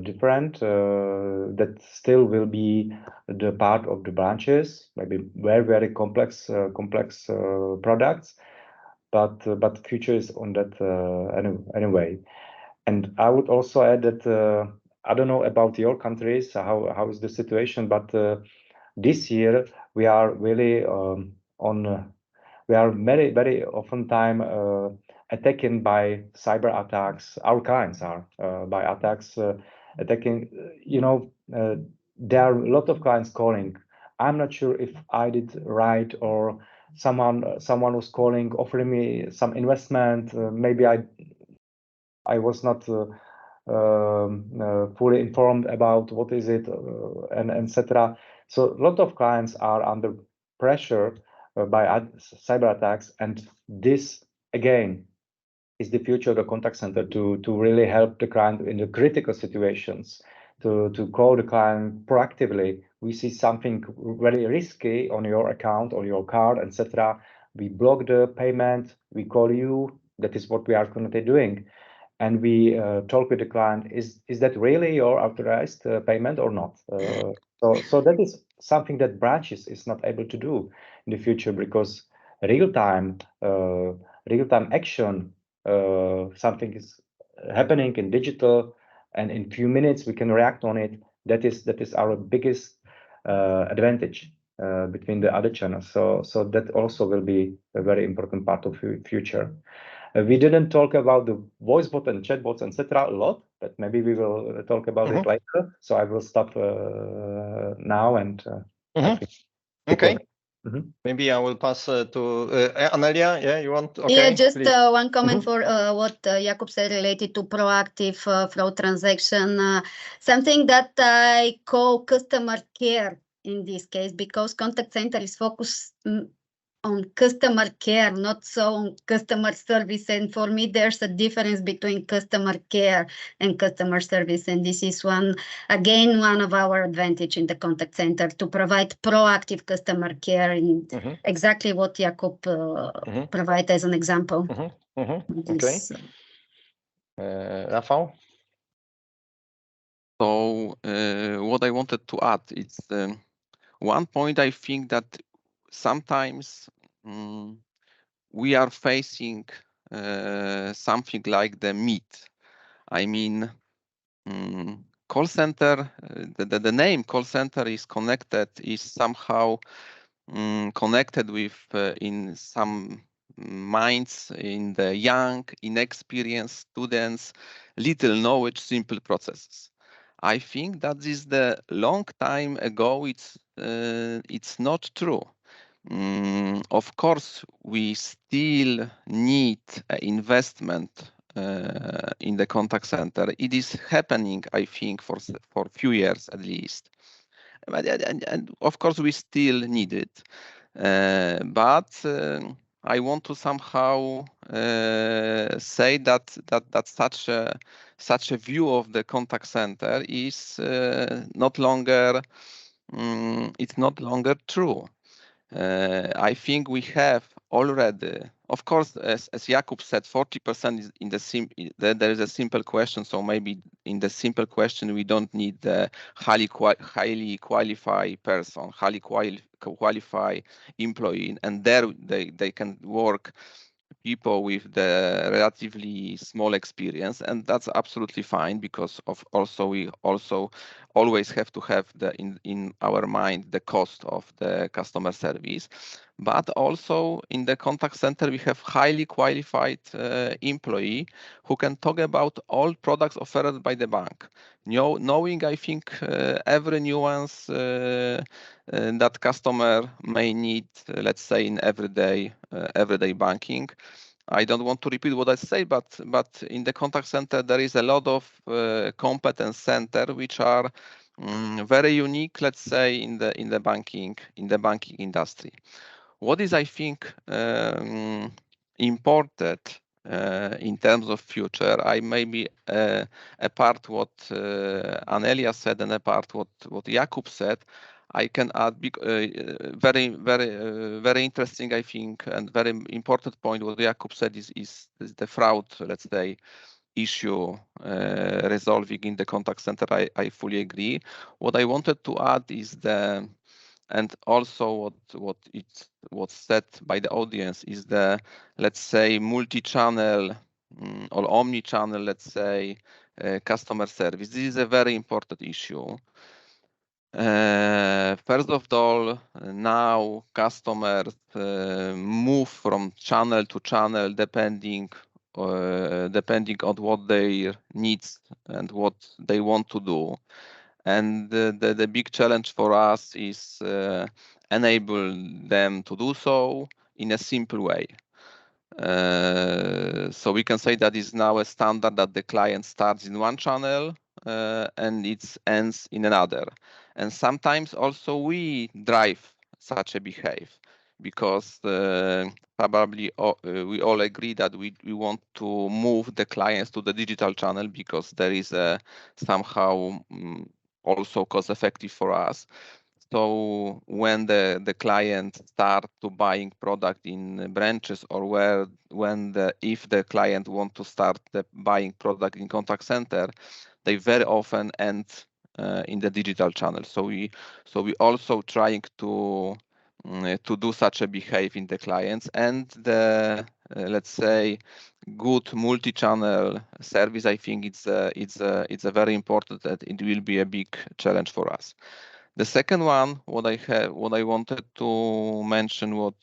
different, that still will be the part of the branches, maybe very complex products, but future is on that anyway. And I would also add that I don't know about your countries, how is the situation, but this year we are really we are very often time attacking by cyber attacks. Our clients are by attacks attacking. There are a lot of clients calling. I'm not sure if I did right, or someone was calling, offering me some investment. Maybe I was not fully informed about what is it, and etc. So a lot of clients are under pressure by cyber attacks, and this again is the future of the contact center to really help the client in the critical situations, to call the client proactively. We see something very risky on your account or your card, etc. We block the payment, we call you. That is what we are currently doing. And we talk with the client, is that really your authorized payment or not? So that is something that branches is not able to do in the future, because real-time action, something is happening in digital, and in few minutes we can react on it. That is our biggest advantage between the other channels. So that also will be a very important part of the future. We didn't talk about the voice bot and chat bots, etc. a lot, but maybe we will talk about it later. So I will stop now and okay. Maybe I will pass to Anelia. Yeah, you want? Okay, yeah, just one comment for what Jakub said related to proactive fraud transaction. Something that I call customer care in this case, because contact center is focused on customer care, not so on customer service. And for me, there's a difference between customer care and customer service. And this is one of our advantage in the contact center, to provide proactive customer care, in exactly what Jakub provide as an example. Okay. Rafał? So what I wanted to add is one point. I think that sometimes we are facing something like the myth. I mean, call center, the name call center is somehow connected with in some minds, in the young, inexperienced students, little knowledge, simple processes. I think that is the long time ago. It's not true. Of course, we still need investment in the contact center. It is happening, I think, for a few years at least. And of course, we still need it. But I want to somehow say that such a view of the contact center is not longer it's not longer true. I think we have already, of course, as Jakub said, 40% is in the there is a simple question. So maybe in the simple question, we don't need the highly qualified person, highly qualified employee, and there they can work people with the relatively small experience, and that's absolutely fine, because we also always have to have in our mind the cost of the customer service. But also in the contact center, we have highly qualified employee who can talk about all products offered by the bank, knowing, I think, every nuance that customer may need, let's say, in everyday banking. I don't want to repeat what I say, but in the contact center there is a lot of competence center which are very unique, let's say, in the banking industry. What is, I think, important in terms of future, I maybe a part what Anelia said and a part what Jakub said, I can add very interesting, I think, and very important point what Jakub said is the fraud, let's say, issue resolving in the contact center. I fully agree. What I wanted to add is and also what was said by the audience is the, let's say, multi-channel or omni-channel, let's say, customer service. This is a very important issue. First of all, now customers move from channel to channel depending on what their needs and what they want to do. And the big challenge for us is enable them to do so in a simple way. So we can say that is now a standard that the client starts in one channel, and its ends in another. And sometimes also we drive such a behavior, because probably we all agree that we want to move the clients to the digital channel, because there is a somehow also cost effective for us. So when the client start to buying product in branches, or if the client want to start the buying product in contact center, they very often end in the digital channel. So we also trying to do such a behavior in the clients, and the let's say good multi-channel service. I think it's a very important, that it will be a big challenge for us. The second one, what I wanted to mention, what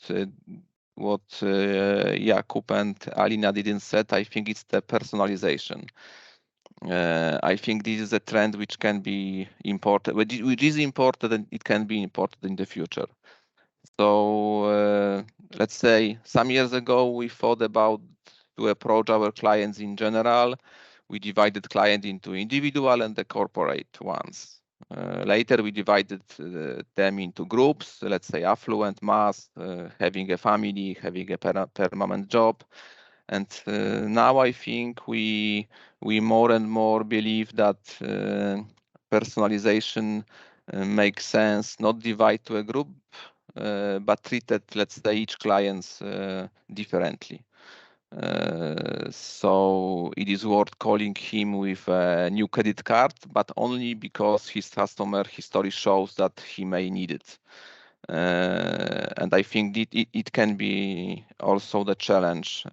Jakub and Alina didn't said, I think it's the personalization. I think this is a trend which can be important, which is important, and it can be important in the future. So let's say some years ago we thought about to approach our clients in general. We divided client into individual and the corporate ones. Later we divided them into groups, let's say affluent, mass, having a family, having a permanent job. And now I think we more and more believe that personalization makes sense, not divide to a group, but treated, let's say, each clients differently. So it is worth calling him with a new credit card, but only because his customer history shows that he may need it. And I think it can be also the challenge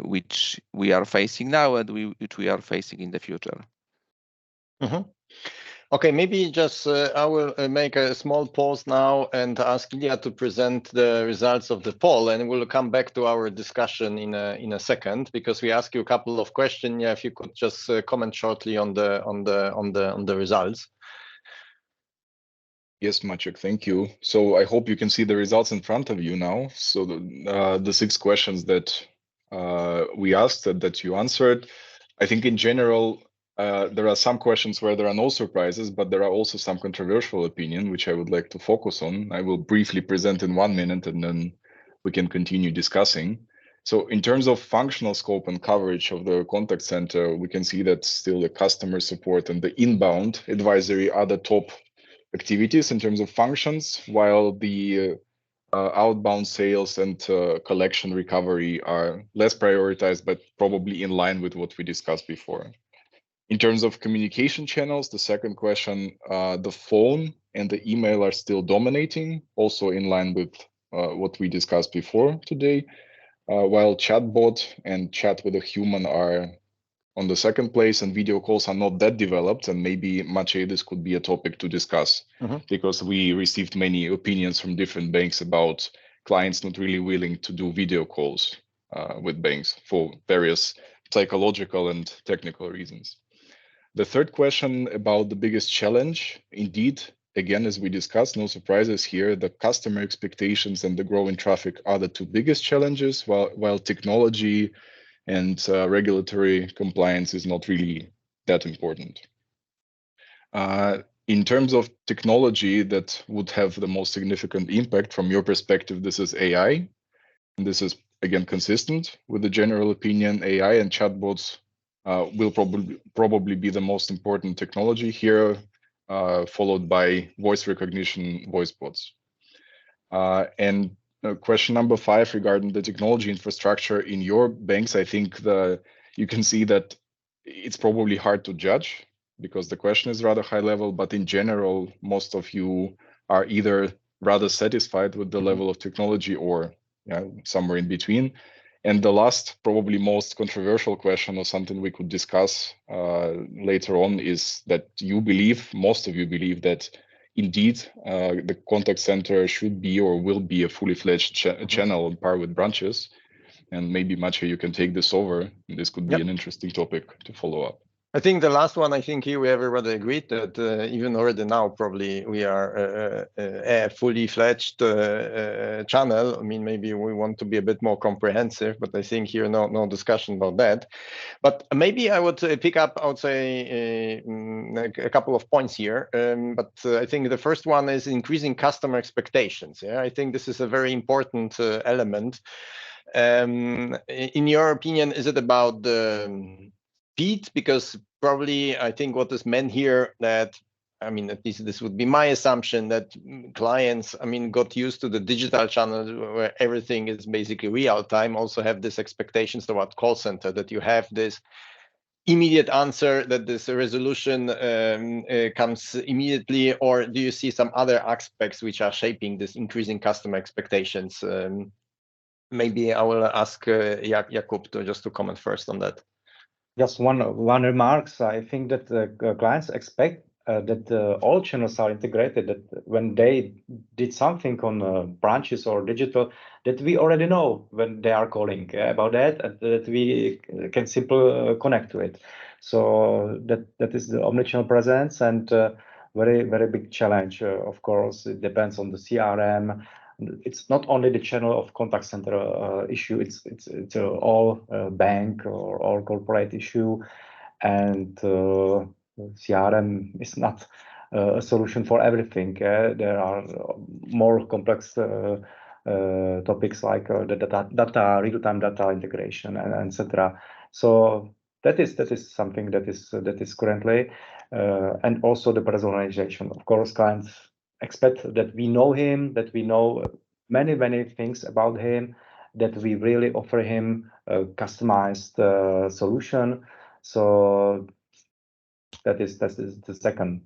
which we are facing now, and which we are facing in the future. Mm-hmm. Okay, maybe just I will make a small pause now and ask Ilya to present the results of the poll, and we'll come back to our discussion in a second, because we asked you a couple of questions. Yeah, if you could just comment shortly on the results. Yes, Maciek, thank you. So I hope you can see the results in front of you now. So the 6 questions that we asked that you answered, I think in general, there are some questions where there are no surprises, but there are also some controversial opinion, which I would like to focus on. I will briefly present in 1 minute, and then we can continue discussing. So in terms of functional scope and coverage of the contact center, we can see that still the customer support and the inbound advisory are the top activities in terms of functions, while the outbound sales and collection recovery are less prioritized, but probably in line with what we discussed before. In terms of communication channels, the second question, the phone and the email are still dominating, also in line with what we discussed before today, while chatbot and chat with a human are on the second place, and video calls are not that developed. And maybe, Maciej, this could be a topic to discuss, because we received many opinions from different banks about clients not really willing to do video calls with banks for various psychological and technical reasons. The third question about the biggest challenge, indeed, again, as we discussed, no surprises here, the customer expectations and the growing traffic are the 2 biggest challenges, while technology and regulatory compliance is not really that important. In terms of technology that would have the most significant impact from your perspective, this is AI. And this is, again, consistent with the general opinion. AI and chatbots will probably be the most important technology here, followed by voice recognition, voice bots. And question number 5 regarding the technology infrastructure in your banks, I think you can see that it's probably hard to judge because the question is rather high level, but in general, most of you are either rather satisfied with the level of technology or somewhere in between. And the last, probably most controversial question, or something we could discuss later on, is that most of you believe that indeed the contact center should be or will be a fully fledged channel on par with branches. And maybe, Maciej, you can take this over. This could be an interesting topic to follow up. I think the last one, I think here we everybody agreed that even already now probably we are a fully fledged channel. I mean, maybe we want to be a bit more comprehensive, but I think here no discussion about that. But maybe I would pick up, I would say, a couple of points here. But I think the first one is increasing customer expectations. Yeah, I think this is a very important element. In your opinion, is it about the speed? Because probably I think what is meant here that, I mean, at least this would be my assumption, that clients, I mean, got used to the digital channel where everything is basically real time, also have this expectations toward call center, that you have this immediate answer, that this resolution comes immediately, or do you see some other aspects which are shaping this increasing customer expectations? Maybe I will ask Jakub just to comment first on that. Just one remarks. I think that clients expect that all channels are integrated, that when they did something on branches or digital, that we already know when they are calling about that, and that we can simply connect to it. So that is the omnichannel presence, and very, very big challenge. Of course, it depends on the CRM. It's not only the channel of contact center issue, it's all bank or all corporate issue, and CRM is not a solution for everything. There are more complex topics like the data, real-time data integration, and etc. So that is something that is currently, and also the personalization. Of course, clients expect that we know him, that we know many things about him, that we really offer him a customized solution. So that is the second.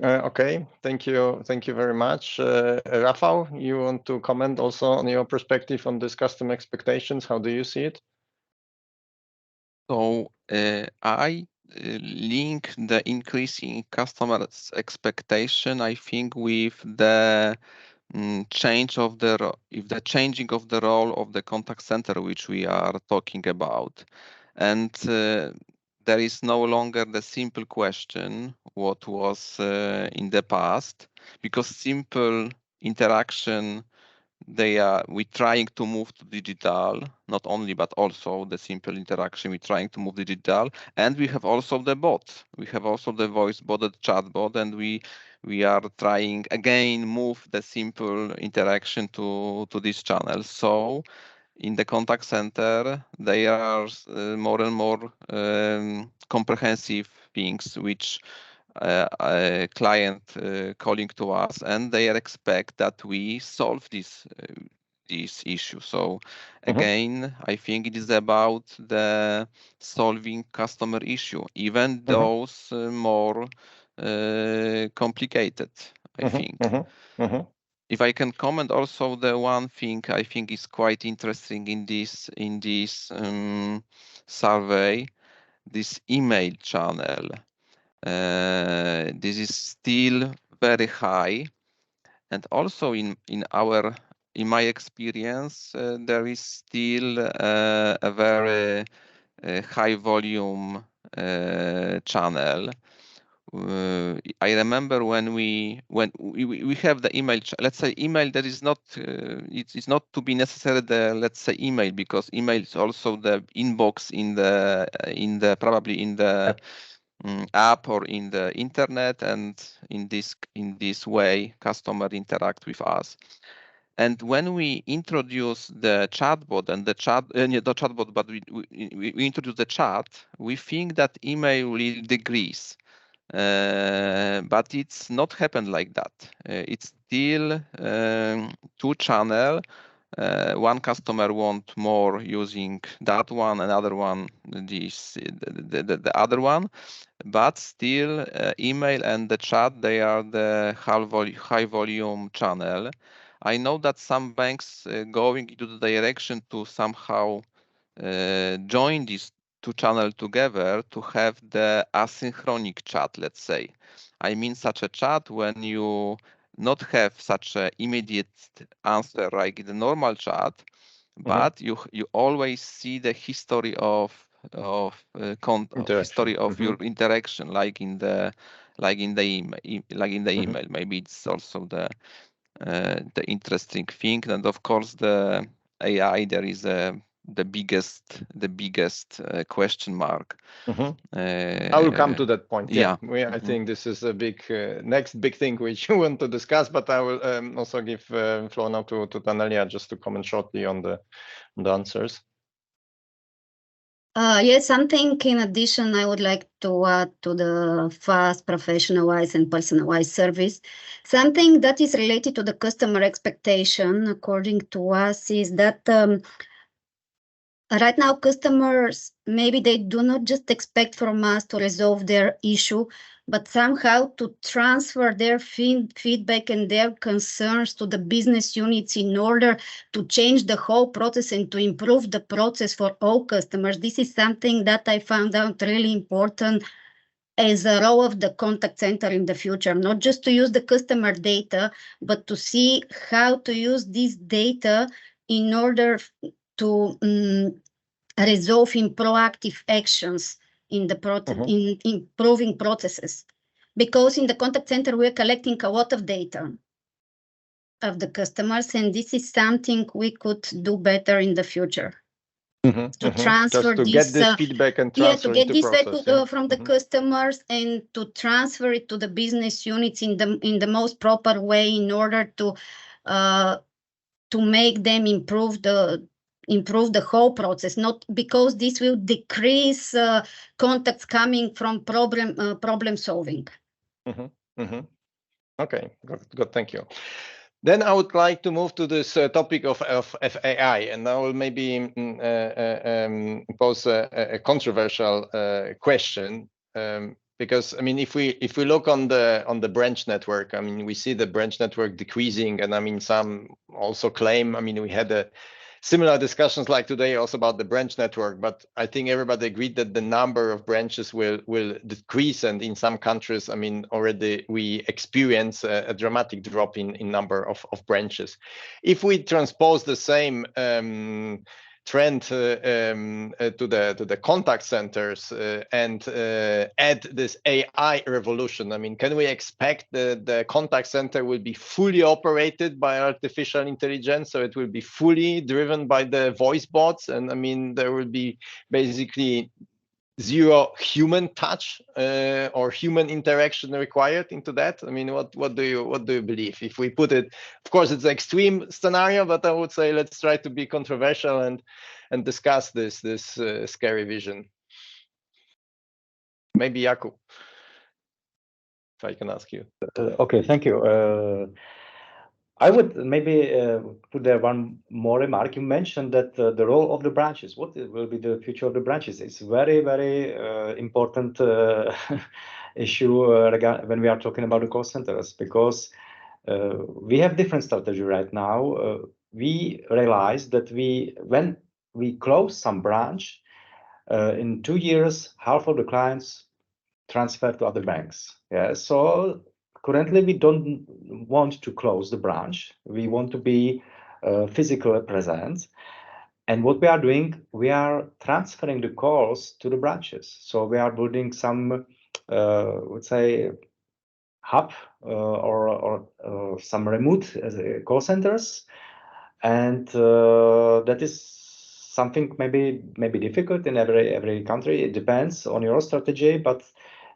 Okay, thank you very much. Rafał, you want to comment also on your perspective on this customer expectations? How do you see it? So I link the increasing customer expectation, I think, with the changing of the role of the contact center, which we are talking about, and there is no longer the simple question what was in the past, because simple interaction, we trying to move to digital, not only but also the simple interaction, we trying to move digital, and we have also the bot, we have also the voice bot, the chat bot, and we are trying again move the simple interaction to this channel. So in the contact center, there are more and more comprehensive things which client calling to us, and they expect that we solve this issue. So again, I think it is about the solving customer issue, even those more complicated, I think. If I can comment also, the one thing I think is quite interesting in this survey, this email channel. This is still very high, and also in my experience, there is still a very high volume channel. I remember when we have the email, let's say email that is not it's not to be necessary the, let's say, email, because email is also the inbox in the probably in the app or in the internet, and in this way customer interact with us. And when we introduce the chatbot and the chatbot, but we introduce the chat, we think that email will decrease. But it's not happened like that. It's still two channel. One customer want more using that one, another one the other one, but still email and the chat, they are the high volume channel. I know that some banks going into the direction to somehow join these two channels together to have the asynchronic chat, let's say. I mean such a chat when you not have such an immediate answer like the normal chat, but you always see the history of history of your interaction, like in the email. Maybe it's also the interesting thing, and of course the AI. There is the biggest question mark. I will come to that point. Yeah, I think this is a big next big thing which you want to discuss, but I will also give floor now to Tanelia just to comment shortly on the answers. Yes, something in addition I would like to add to the fast, professionalized and personalized service. Something that is related to the customer expectation, according to us, is that right now customers, maybe they do not just expect from us to resolve their issue, but somehow to transfer their feedback and their concerns to the business units in order to change the whole process and to improve the process for all customers. This is something that I found out really important as a role of the contact center in the future, not just to use the customer data, but to see how to use this data in order to resolve in proactive actions in the in improving processes. Because in the contact center, we're collecting a lot of data of the customers, and this is something we could do better in the future. To transfer just to get this feedback and transfer to get into this process, from the customers and to transfer it to the business units in the most proper way in order to make them improve the whole process, not because this will decrease contacts coming from problem solving. Okay, good, thank you. Then I would like to move to this topic of AI, and I will maybe pose a controversial question, because I mean, if we look on the branch network, I mean, we see the branch network decreasing, and I mean, some also claim, I mean, we had similar discussions like today also about the branch network, but I think everybody agreed that the number of branches will decrease, and in some countries, I mean, already we experience a dramatic drop in number of branches. If we transpose the same trend to the contact centers and add this AI revolution, I mean, can we expect the contact center will be fully operated by artificial intelligence, so it will be fully driven by the voice bots, and I mean, there will be basically zero human touch or human interaction required into that? I mean, what do you believe? If we put it, of course, it's an extreme scenario, but I would say let's try to be controversial and discuss this scary vision. Maybe Jakub, if I can ask you. Okay, thank you. I would maybe put there one more remark. You mentioned that the role of the branches, what will be the future of the branches? It's very, very important issue when we are talking about the call centers, because we have different strategy right now. We realize that when we close some branch, in 2 years, half of the clients transfer to other banks. Yeah, so currently, we don't want to close the branch. We want to be physically present. And what we are doing, we are transferring the calls to the branches. So we are building some, let's say, hub or some remote call centers. And that is something maybe difficult in every country. It depends on your strategy, but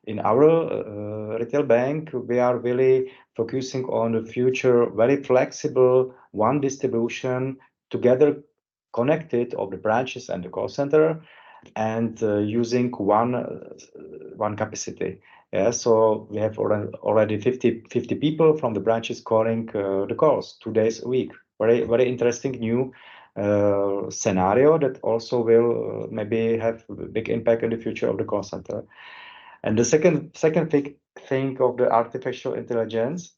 in our retail bank, we are really focusing on the future, very flexible one distribution together connected of the branches and the call center, and using one capacity. Yeah, so we have already 50 people from the branches calling the calls 2 days a week. Very, very interesting new scenario that also will maybe have a big impact in the future of the call center. And the second big thing of the artificial intelligence,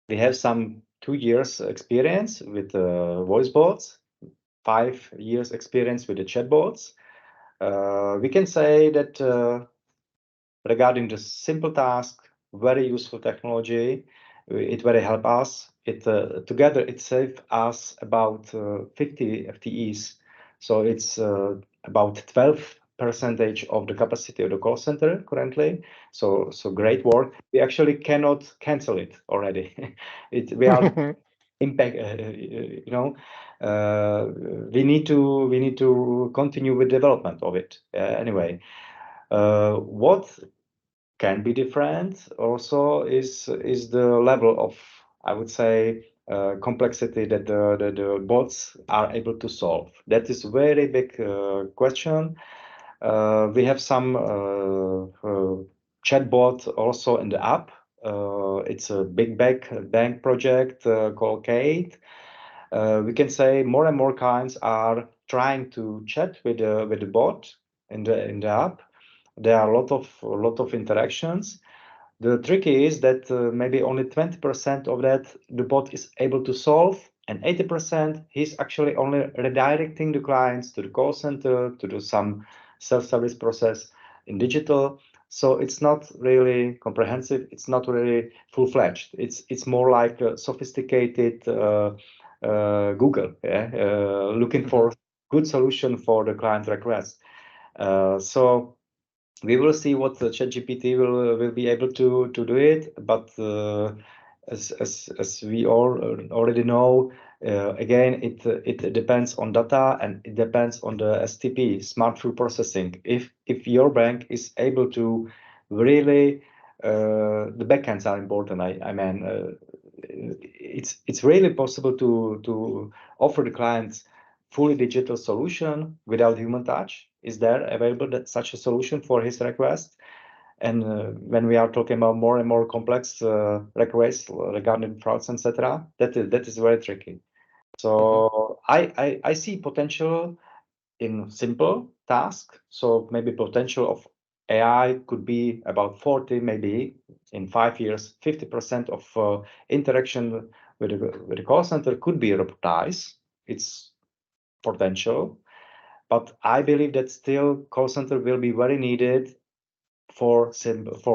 we have some 2 years experience with voice bots, 5 years experience with the chatbots. We can say that regarding the simple task, very useful technology, it very help us. It together it saved us about 50 FTEs. So it's about 12% of the capacity of the call center currently. So great work. We actually cannot cancel it already. We are impact. We need to continue with development of it anyway. What can be different also is the level of, I would say, complexity that the bots are able to solve. That is a very big question. We have some chatbot also in the app. It's a big bank project called Kate. We can say more and more clients are trying to chat with the bot in the app. There are a lot of interactions. The trick is that maybe only 20% of that the bot is able to solve, and 80% he's actually only redirecting the clients to the call center to do some self-service process in digital. So it's not really comprehensive. It's not really full-fledged. It's more like a sophisticated Google, looking for good solution for the client request. So we will see what the ChatGPT will be able to do it, but as we all already know, again it depends on data and it depends on the STP, smart food processing. If your bank is able to really, the backends are important. I mean, it's really possible to offer the clients fully digital solution without human touch. Is there available such a solution for his request? And when we are talking about more and more complex requests regarding frauds, etc., that is very tricky. So I see potential in simple tasks. So maybe potential of AI could be about 40, maybe in 5 years, 50% of interaction with the call center could be robotized. It's potential, but I believe that still call center will be very needed for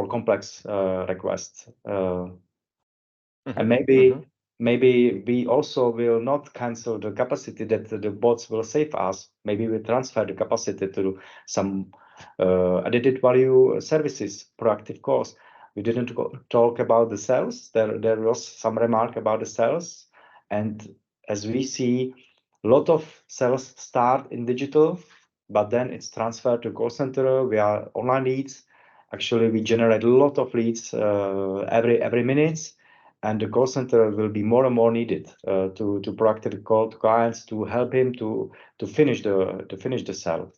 complex requests. And maybe we also will not cancel the capacity that the bots will save us. Maybe we transfer the capacity to some added value services, proactive calls. We didn't talk about the sales. There was some remark about the sales, and as we see, a lot of sales start in digital, but then it's transferred to call center. We are online leads. Actually, we generate a lot of leads every minute, and the call center will be more and more needed to proactively call to clients to help him to finish the sale.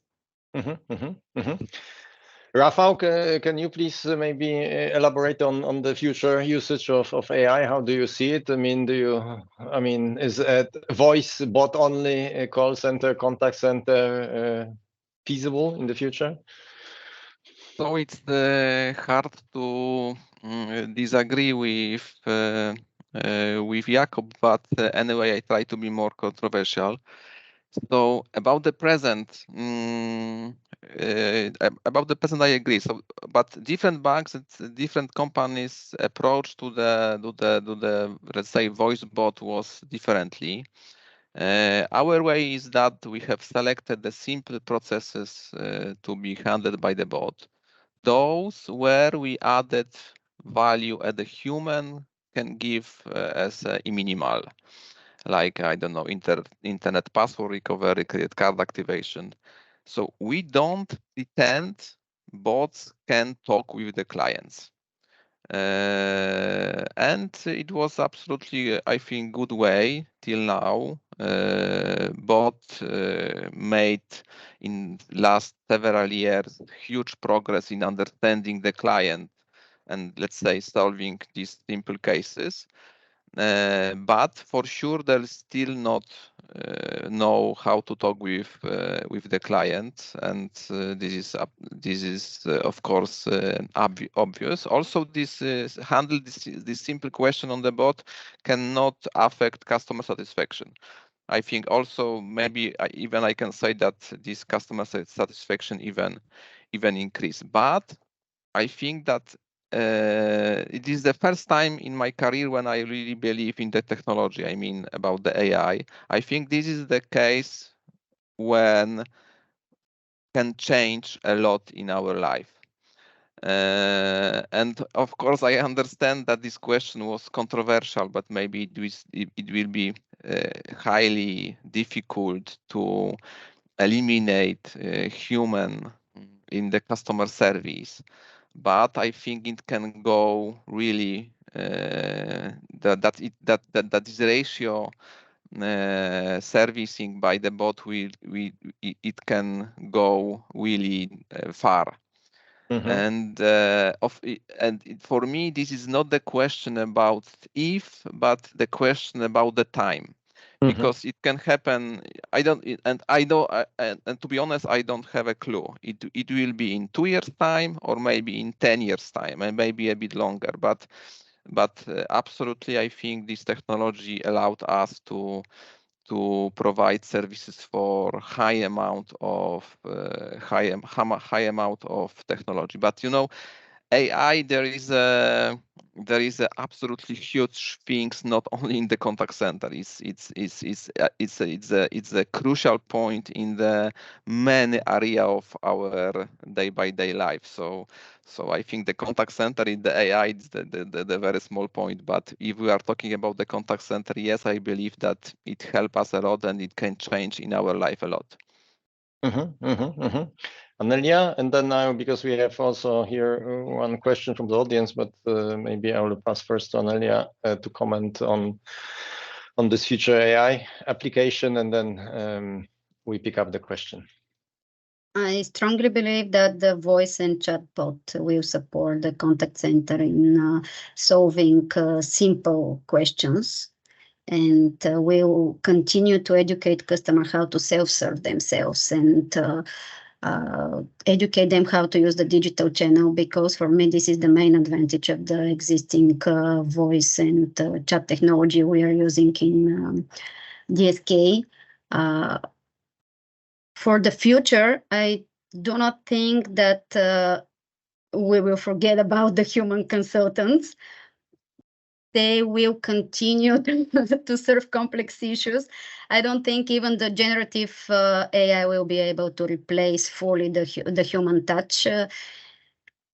Rafał, can you please maybe elaborate on the future usage of AI? How do you see it? I mean, is a voice bot only call center, contact center feasible in the future? So it's hard to disagree with Jakub, but anyway, I try to be more controversial. So about the present, I agree. So, but different banks and different companies' approach to the let's say voice bot was differently. Our way is that we have selected the simple processes to be handled by the bot. Those where we added value at the human can give as a minimal, like, I don't know, internet password recovery, credit card activation. So we don't pretend bots can talk with the clients. And it was absolutely, I think, good way till now. Bot made in last several years huge progress in understanding the client and, let's say, solving these simple cases. But for sure, they'll still not know how to talk with the client, and this is of course obvious. Also, this simple question on the bot cannot affect customer satisfaction. I think also maybe even I can say that this customer satisfaction even increase. But I think that it is the first time in my career when I really believe in the technology. I mean, about the AI. I think this is the case when can change a lot in our life. And of course, I understand that this question was controversial, but maybe it will be highly difficult to eliminate human in the customer service. But I think it can go really that this ratio servicing by the bot it can go really far. And for me, this is not the question about if, but the question about the time, because it can happen. And to be honest, I don't have a clue. It will be in 2 years' time, or maybe in 10 years' time, and maybe a bit longer. But absolutely, I think this technology allowed us to provide services for high amount of technology. But AI, there is a absolutely huge things not only in the contact center. It's a crucial point in the many area of our day-by-day life. So I think the contact center in the AI is the very small point. But if we are talking about the contact center, yes, I believe that it helps us a lot and it can change in our life a lot. Anelia, and then now, because we have also here one question from the audience, but maybe I will pass first to Anelia to comment on this future AI application, and then we pick up the question. I strongly believe that the voice and chatbot will support the contact center in solving simple questions, and will continue to educate customers how to self-serve themselves and educate them how to use the digital channel, because for me this is the main advantage of the existing voice and chat technology we are using in DSK. For the future, I do not think that we will forget about the human consultants. They will continue to serve complex issues. I don't think even the generative AI will be able to replace fully the human touch.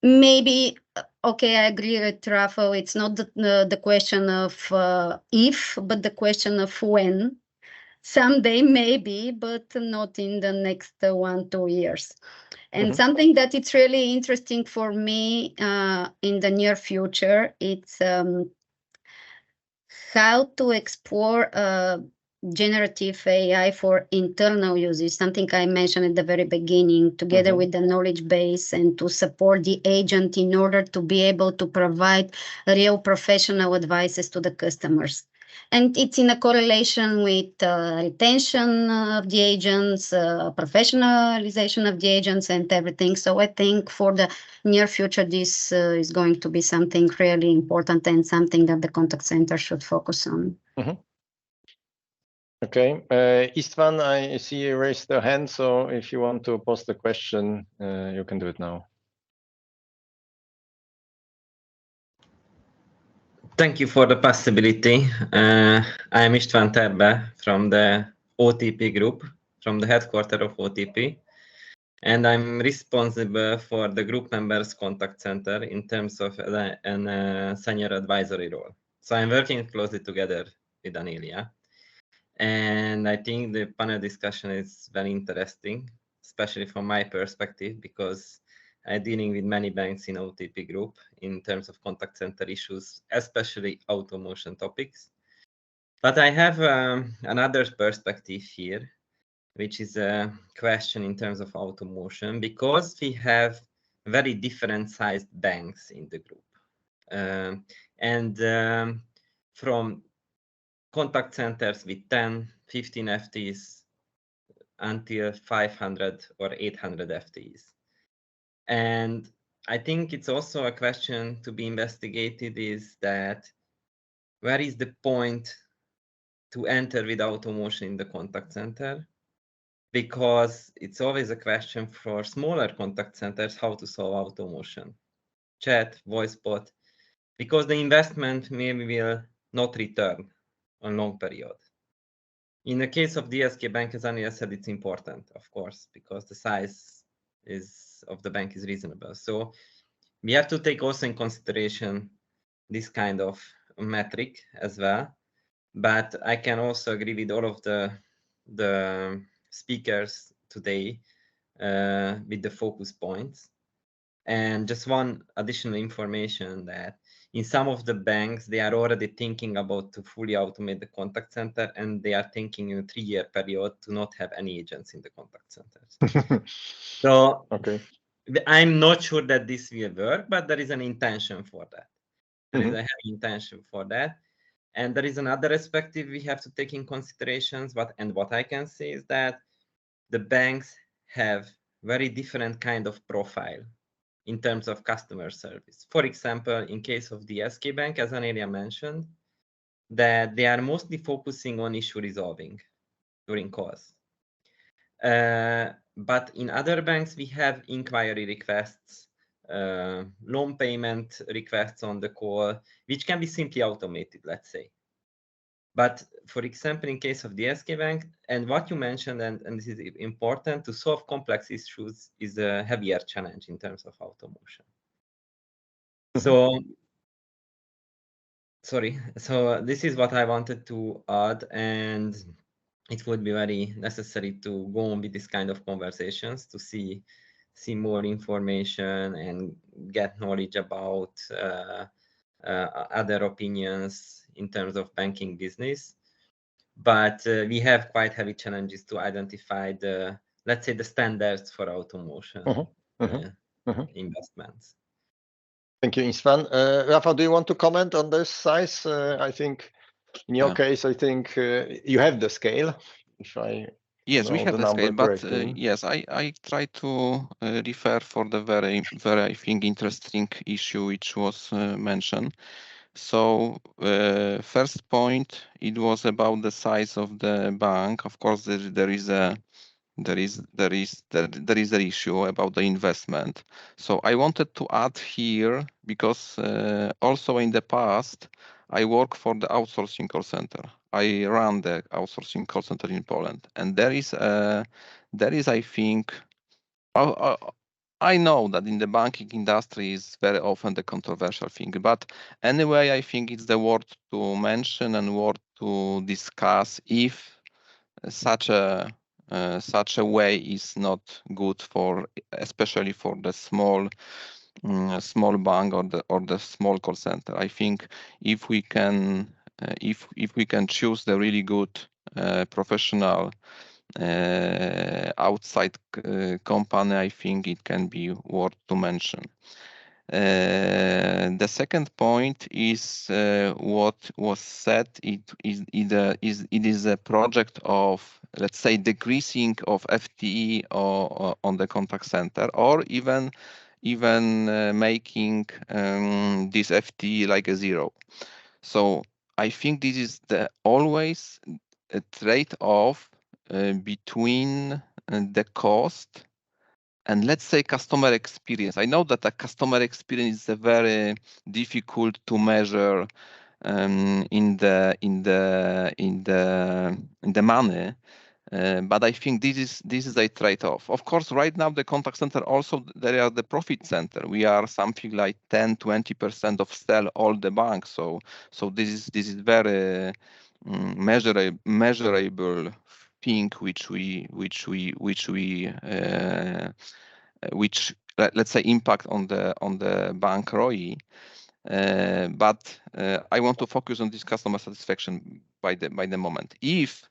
Maybe, okay, I agree with Rafael. It's not the question of if, but the question of when. Someday maybe, but not in the next 1-2 years. And something that it's really interesting for me in the near future, it's how to explore generative AI for internal uses, something I mentioned at the very beginning, together with the knowledge base, and to support the agent in order to be able to provide real professional advices to the customers. And it's in a correlation with retention of the agents, professionalization of the agents, and everything. So I think for the near future, this is going to be something really important and something that the contact center should focus on. Okay, Istvan, I see you raised your hand, so if you want to post the question, you can do it now. Thank you for the possibility. I am István Terbe from the OTP group, from the headquarters of OTP, and I'm responsible for the group members contact center in terms of a senior advisory role. So I'm working closely together with Anelia, and I think the panel discussion is very interesting, especially from my perspective, because I'm dealing with many banks in OTP group in terms of contact center issues, especially automation topics. But I have another perspective here, which is a question in terms of automation, because we have very different sized banks in the group. From contact centers with 10, 15 FTEs until 500 or 800 FTEs. And I think it's also a question to be investigated, is that where is the point to enter with automation in the contact center? Because it's always a question for smaller contact centers how to solve automation. chat, voice bot, because the investment maybe will not return on long period. In the case of DSK Bank, as Ania said, it's important, of course, because the size of the bank is reasonable. So we have to take also in consideration this kind of metric as well. But I can also agree with all of the speakers today with the focus points. And just one additional information that in some of the banks, they are already thinking about to fully automate the contact center, and they are thinking in a 3-year period to not have any agents in the contact centers. So Okay. I'm not sure that this will work, but there is an intention for that. There is a heavy intention for that. And there is another aspect we have to take in considerations. What I can say is that the banks have very different kind of profile in terms of customer service. For example, in case of the SK Bank, as Anelia mentioned, that they are mostly focusing on issue resolving during calls. But in other banks, we have inquiry requests, loan payment requests on the call, which can be simply automated, let's say. But for example, in case of the SK Bank, and what you mentioned, and this is important, to solve complex issues is a heavier challenge in terms of automation. So, sorry, so this is what I wanted to add, and it would be very necessary to go on with this kind of conversations to see more information and get knowledge about other opinions in terms of banking business. But we have quite heavy challenges to identify the, let's say, the standards for automation investments. Thank you, Istvan. Rafa, do you want to comment on this size? I think in your case, I think you have the scale. Yes, we have the scale, but yes, I try to refer for the very, I think, interesting issue which was mentioned. So first point, it was about the size of the bank. Of course, there is an issue about the investment. So I wanted to add here, because also in the past, I worked for the outsourcing call center. I run the outsourcing call center in Poland, and there is, I think, I know that in the banking industry is very often the controversial thing, but anyway, I think it's the word to mention and word to discuss if such a way is not good for, especially for the small bank or the small call center. I think if we can choose the really good professional outside company, I think it can be worth to mention. The second point is what was said. It is a project of, let's say, decreasing of FTE on the contact center, or even making this FTE like a zero. So I think this is always a trade-off between the cost and, let's say, customer experience. I know that a customer experience is very difficult to measure in the money, but I think this is a trade-off. Of course, right now the contact center also, there are the profit center. We are something like 10-20% of sell all the banks. So this is very measurable thing which let's say impact on the bank ROI. But I want to focus on this customer satisfaction by the moment. If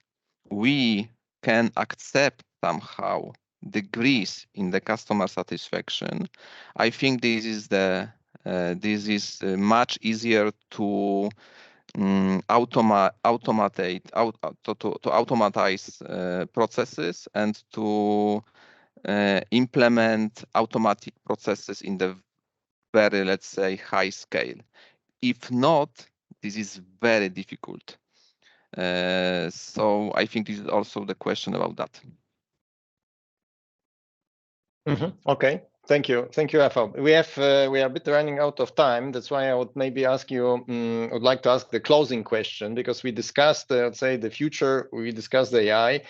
we can accept somehow decrease in the customer satisfaction, I think this is much easier to automatize processes and to implement automatic processes in the very, let's say, high scale. If not, this is very difficult. So I think this is also the question about that. Okay, Thank you, Rafał. We are a bit running out of time. That's why I would maybe ask you. Would like to ask the closing question, because we discussed, let's say, the future. We discussed the AI.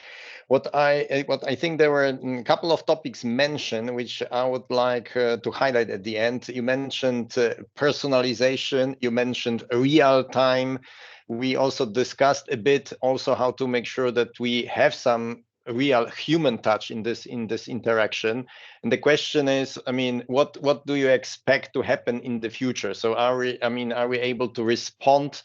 What I think there were a couple of topics mentioned, which I would like to highlight at the end. You mentioned personalization. You mentioned real time. We also discussed a bit also how to make sure that we have some real human touch in this interaction. And the question is, I mean, what do you expect to happen in the future? So are we able to respond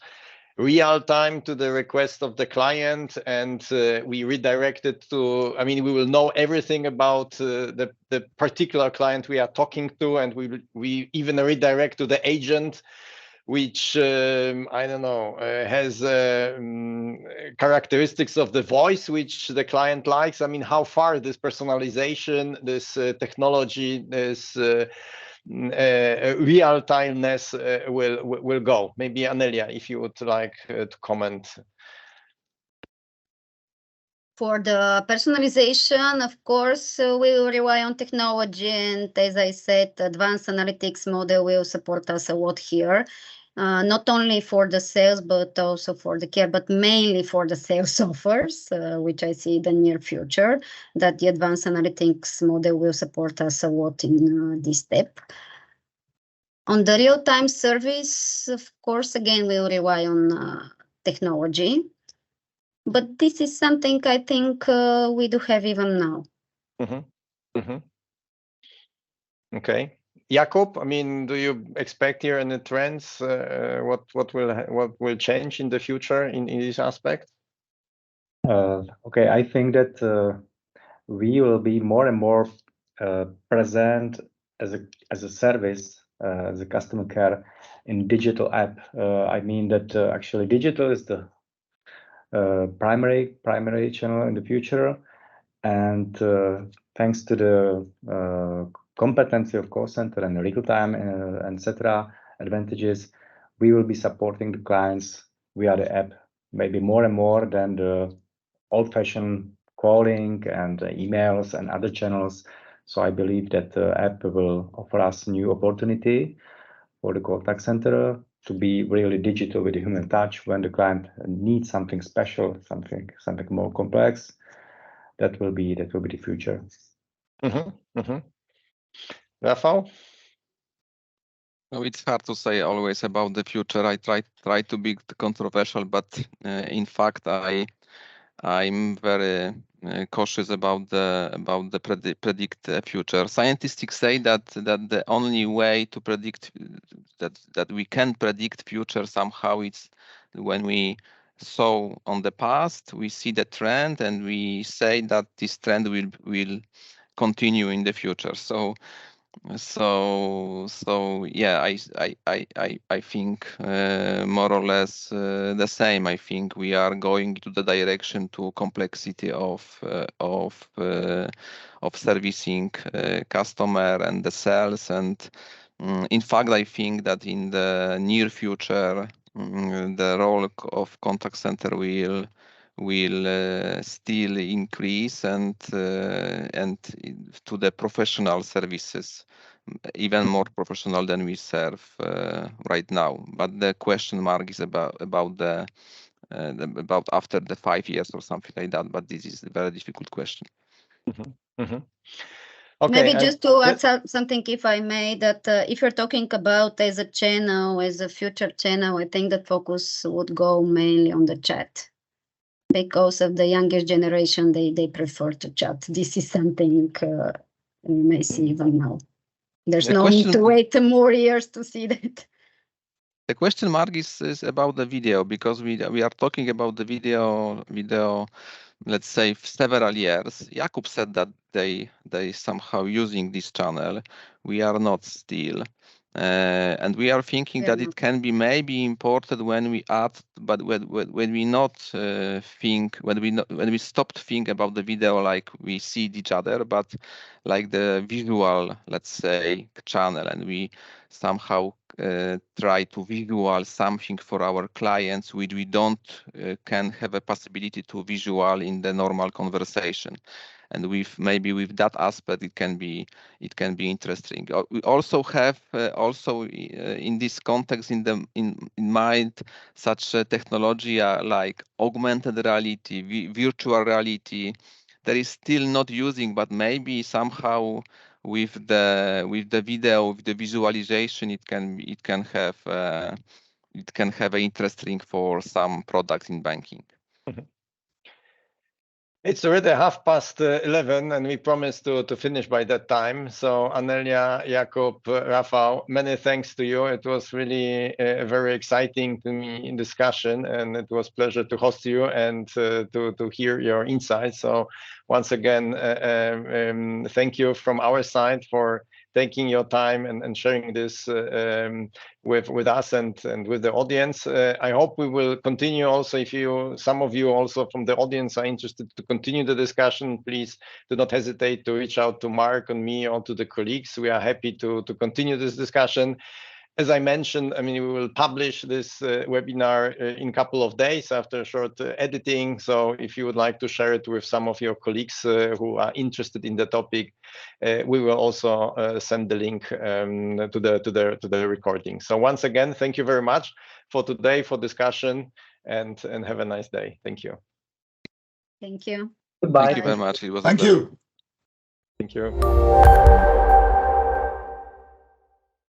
real time to the request of the client, and we redirect it to, I mean, we will know everything about the particular client we are talking to, and we even redirect to the agent, which I don't know, has characteristics of the voice which the client likes. I mean, how far this personalization, this technology, this real timeness will go? Maybe Anelia, if you would like to comment. For the personalization, of course, we will rely on technology, and as I said, advanced analytics model will support us a lot here. Not only for the sales, but also for the care, but mainly for the sales offers, which I see in the near future, that the advanced analytics model will support us a lot in this step. On the real-time service, of course, again, we'll rely on technology. But this is something I think we do have even now. Okay. Jakub, I mean, do you expect here any trends? What will change in the future in this aspect? Okay, I think that we will be more and more present as a service, as a customer care in digital app. I mean that actually digital is the primary channel in the future, and thanks to the competency of call center and real time and etc. advantages, we will be supporting the clients via the app maybe more and more than the old-fashioned calling and emails and other channels. So I believe that the app will offer us new opportunity for the contact center to be really digital with a human touch when the client needs something special, something more complex. That will be the future. Rafał? No, it's hard to say always about the future. I try to be controversial, but in fact, I'm very cautious about the predict future. Scientists say that the only way to predict that we can predict future somehow it's when we saw on the past, we see the trend, and we say that this trend will continue in the future. So yeah, I think more or less the same. I think we are going to the direction to complexity of servicing customer and the sales, and in fact I think that in the near future the role of contact center will still increase, and to the professional services, even more professional than we serve right now. But the question mark is about after the 5 years or something like that. But this is a very difficult question. Okay, maybe just to add something, if I may, that if you're talking about as a channel, as a future channel, I think the focus would go mainly on the chat. Because of the younger generation, they prefer to chat. This is something we may see even now. There's no need to wait more years to see that. The question mark is about the video, because we are talking about the video, let's say, several years. Jakub said that they somehow using this channel. We are not still. And we are thinking that it can be maybe imported when we add, but when we not think, when we stopped think about the video like we see each other, but like the visual, let's say, channel, and we somehow try to visual something for our clients which we don't can have a possibility to visual in the normal conversation. and with maybe with that aspect it can be interesting. We also have in this context in mind such a technology like augmented reality, virtual reality. There is still not using, but maybe somehow with the video, with the visualization, it can have an interesting for some products in banking. It's already 11:30, and we promised to finish by that time. So Anelia, Jakub, Rafał, many thanks to you. It was really very exciting to me in discussion, and it was a pleasure to host you and to hear your insights. So once again, thank you from our side for taking your time and sharing this with us and with the audience. I hope we will continue also. If some of you also from the audience are interested to continue the discussion, please do not hesitate to reach out to Mark and me or to the colleagues. We are happy to continue this discussion. As I mentioned, I mean, we will publish this webinar in a couple of days after short editing. So if you would like to share it with some of your colleagues who are interested in the topic, we will also send the link to the recording. So once again, thank you very much for today, for discussion, and have a nice day. Thank you. Thank you. Goodbye. Thank you very much. It was Thank you. Thank you.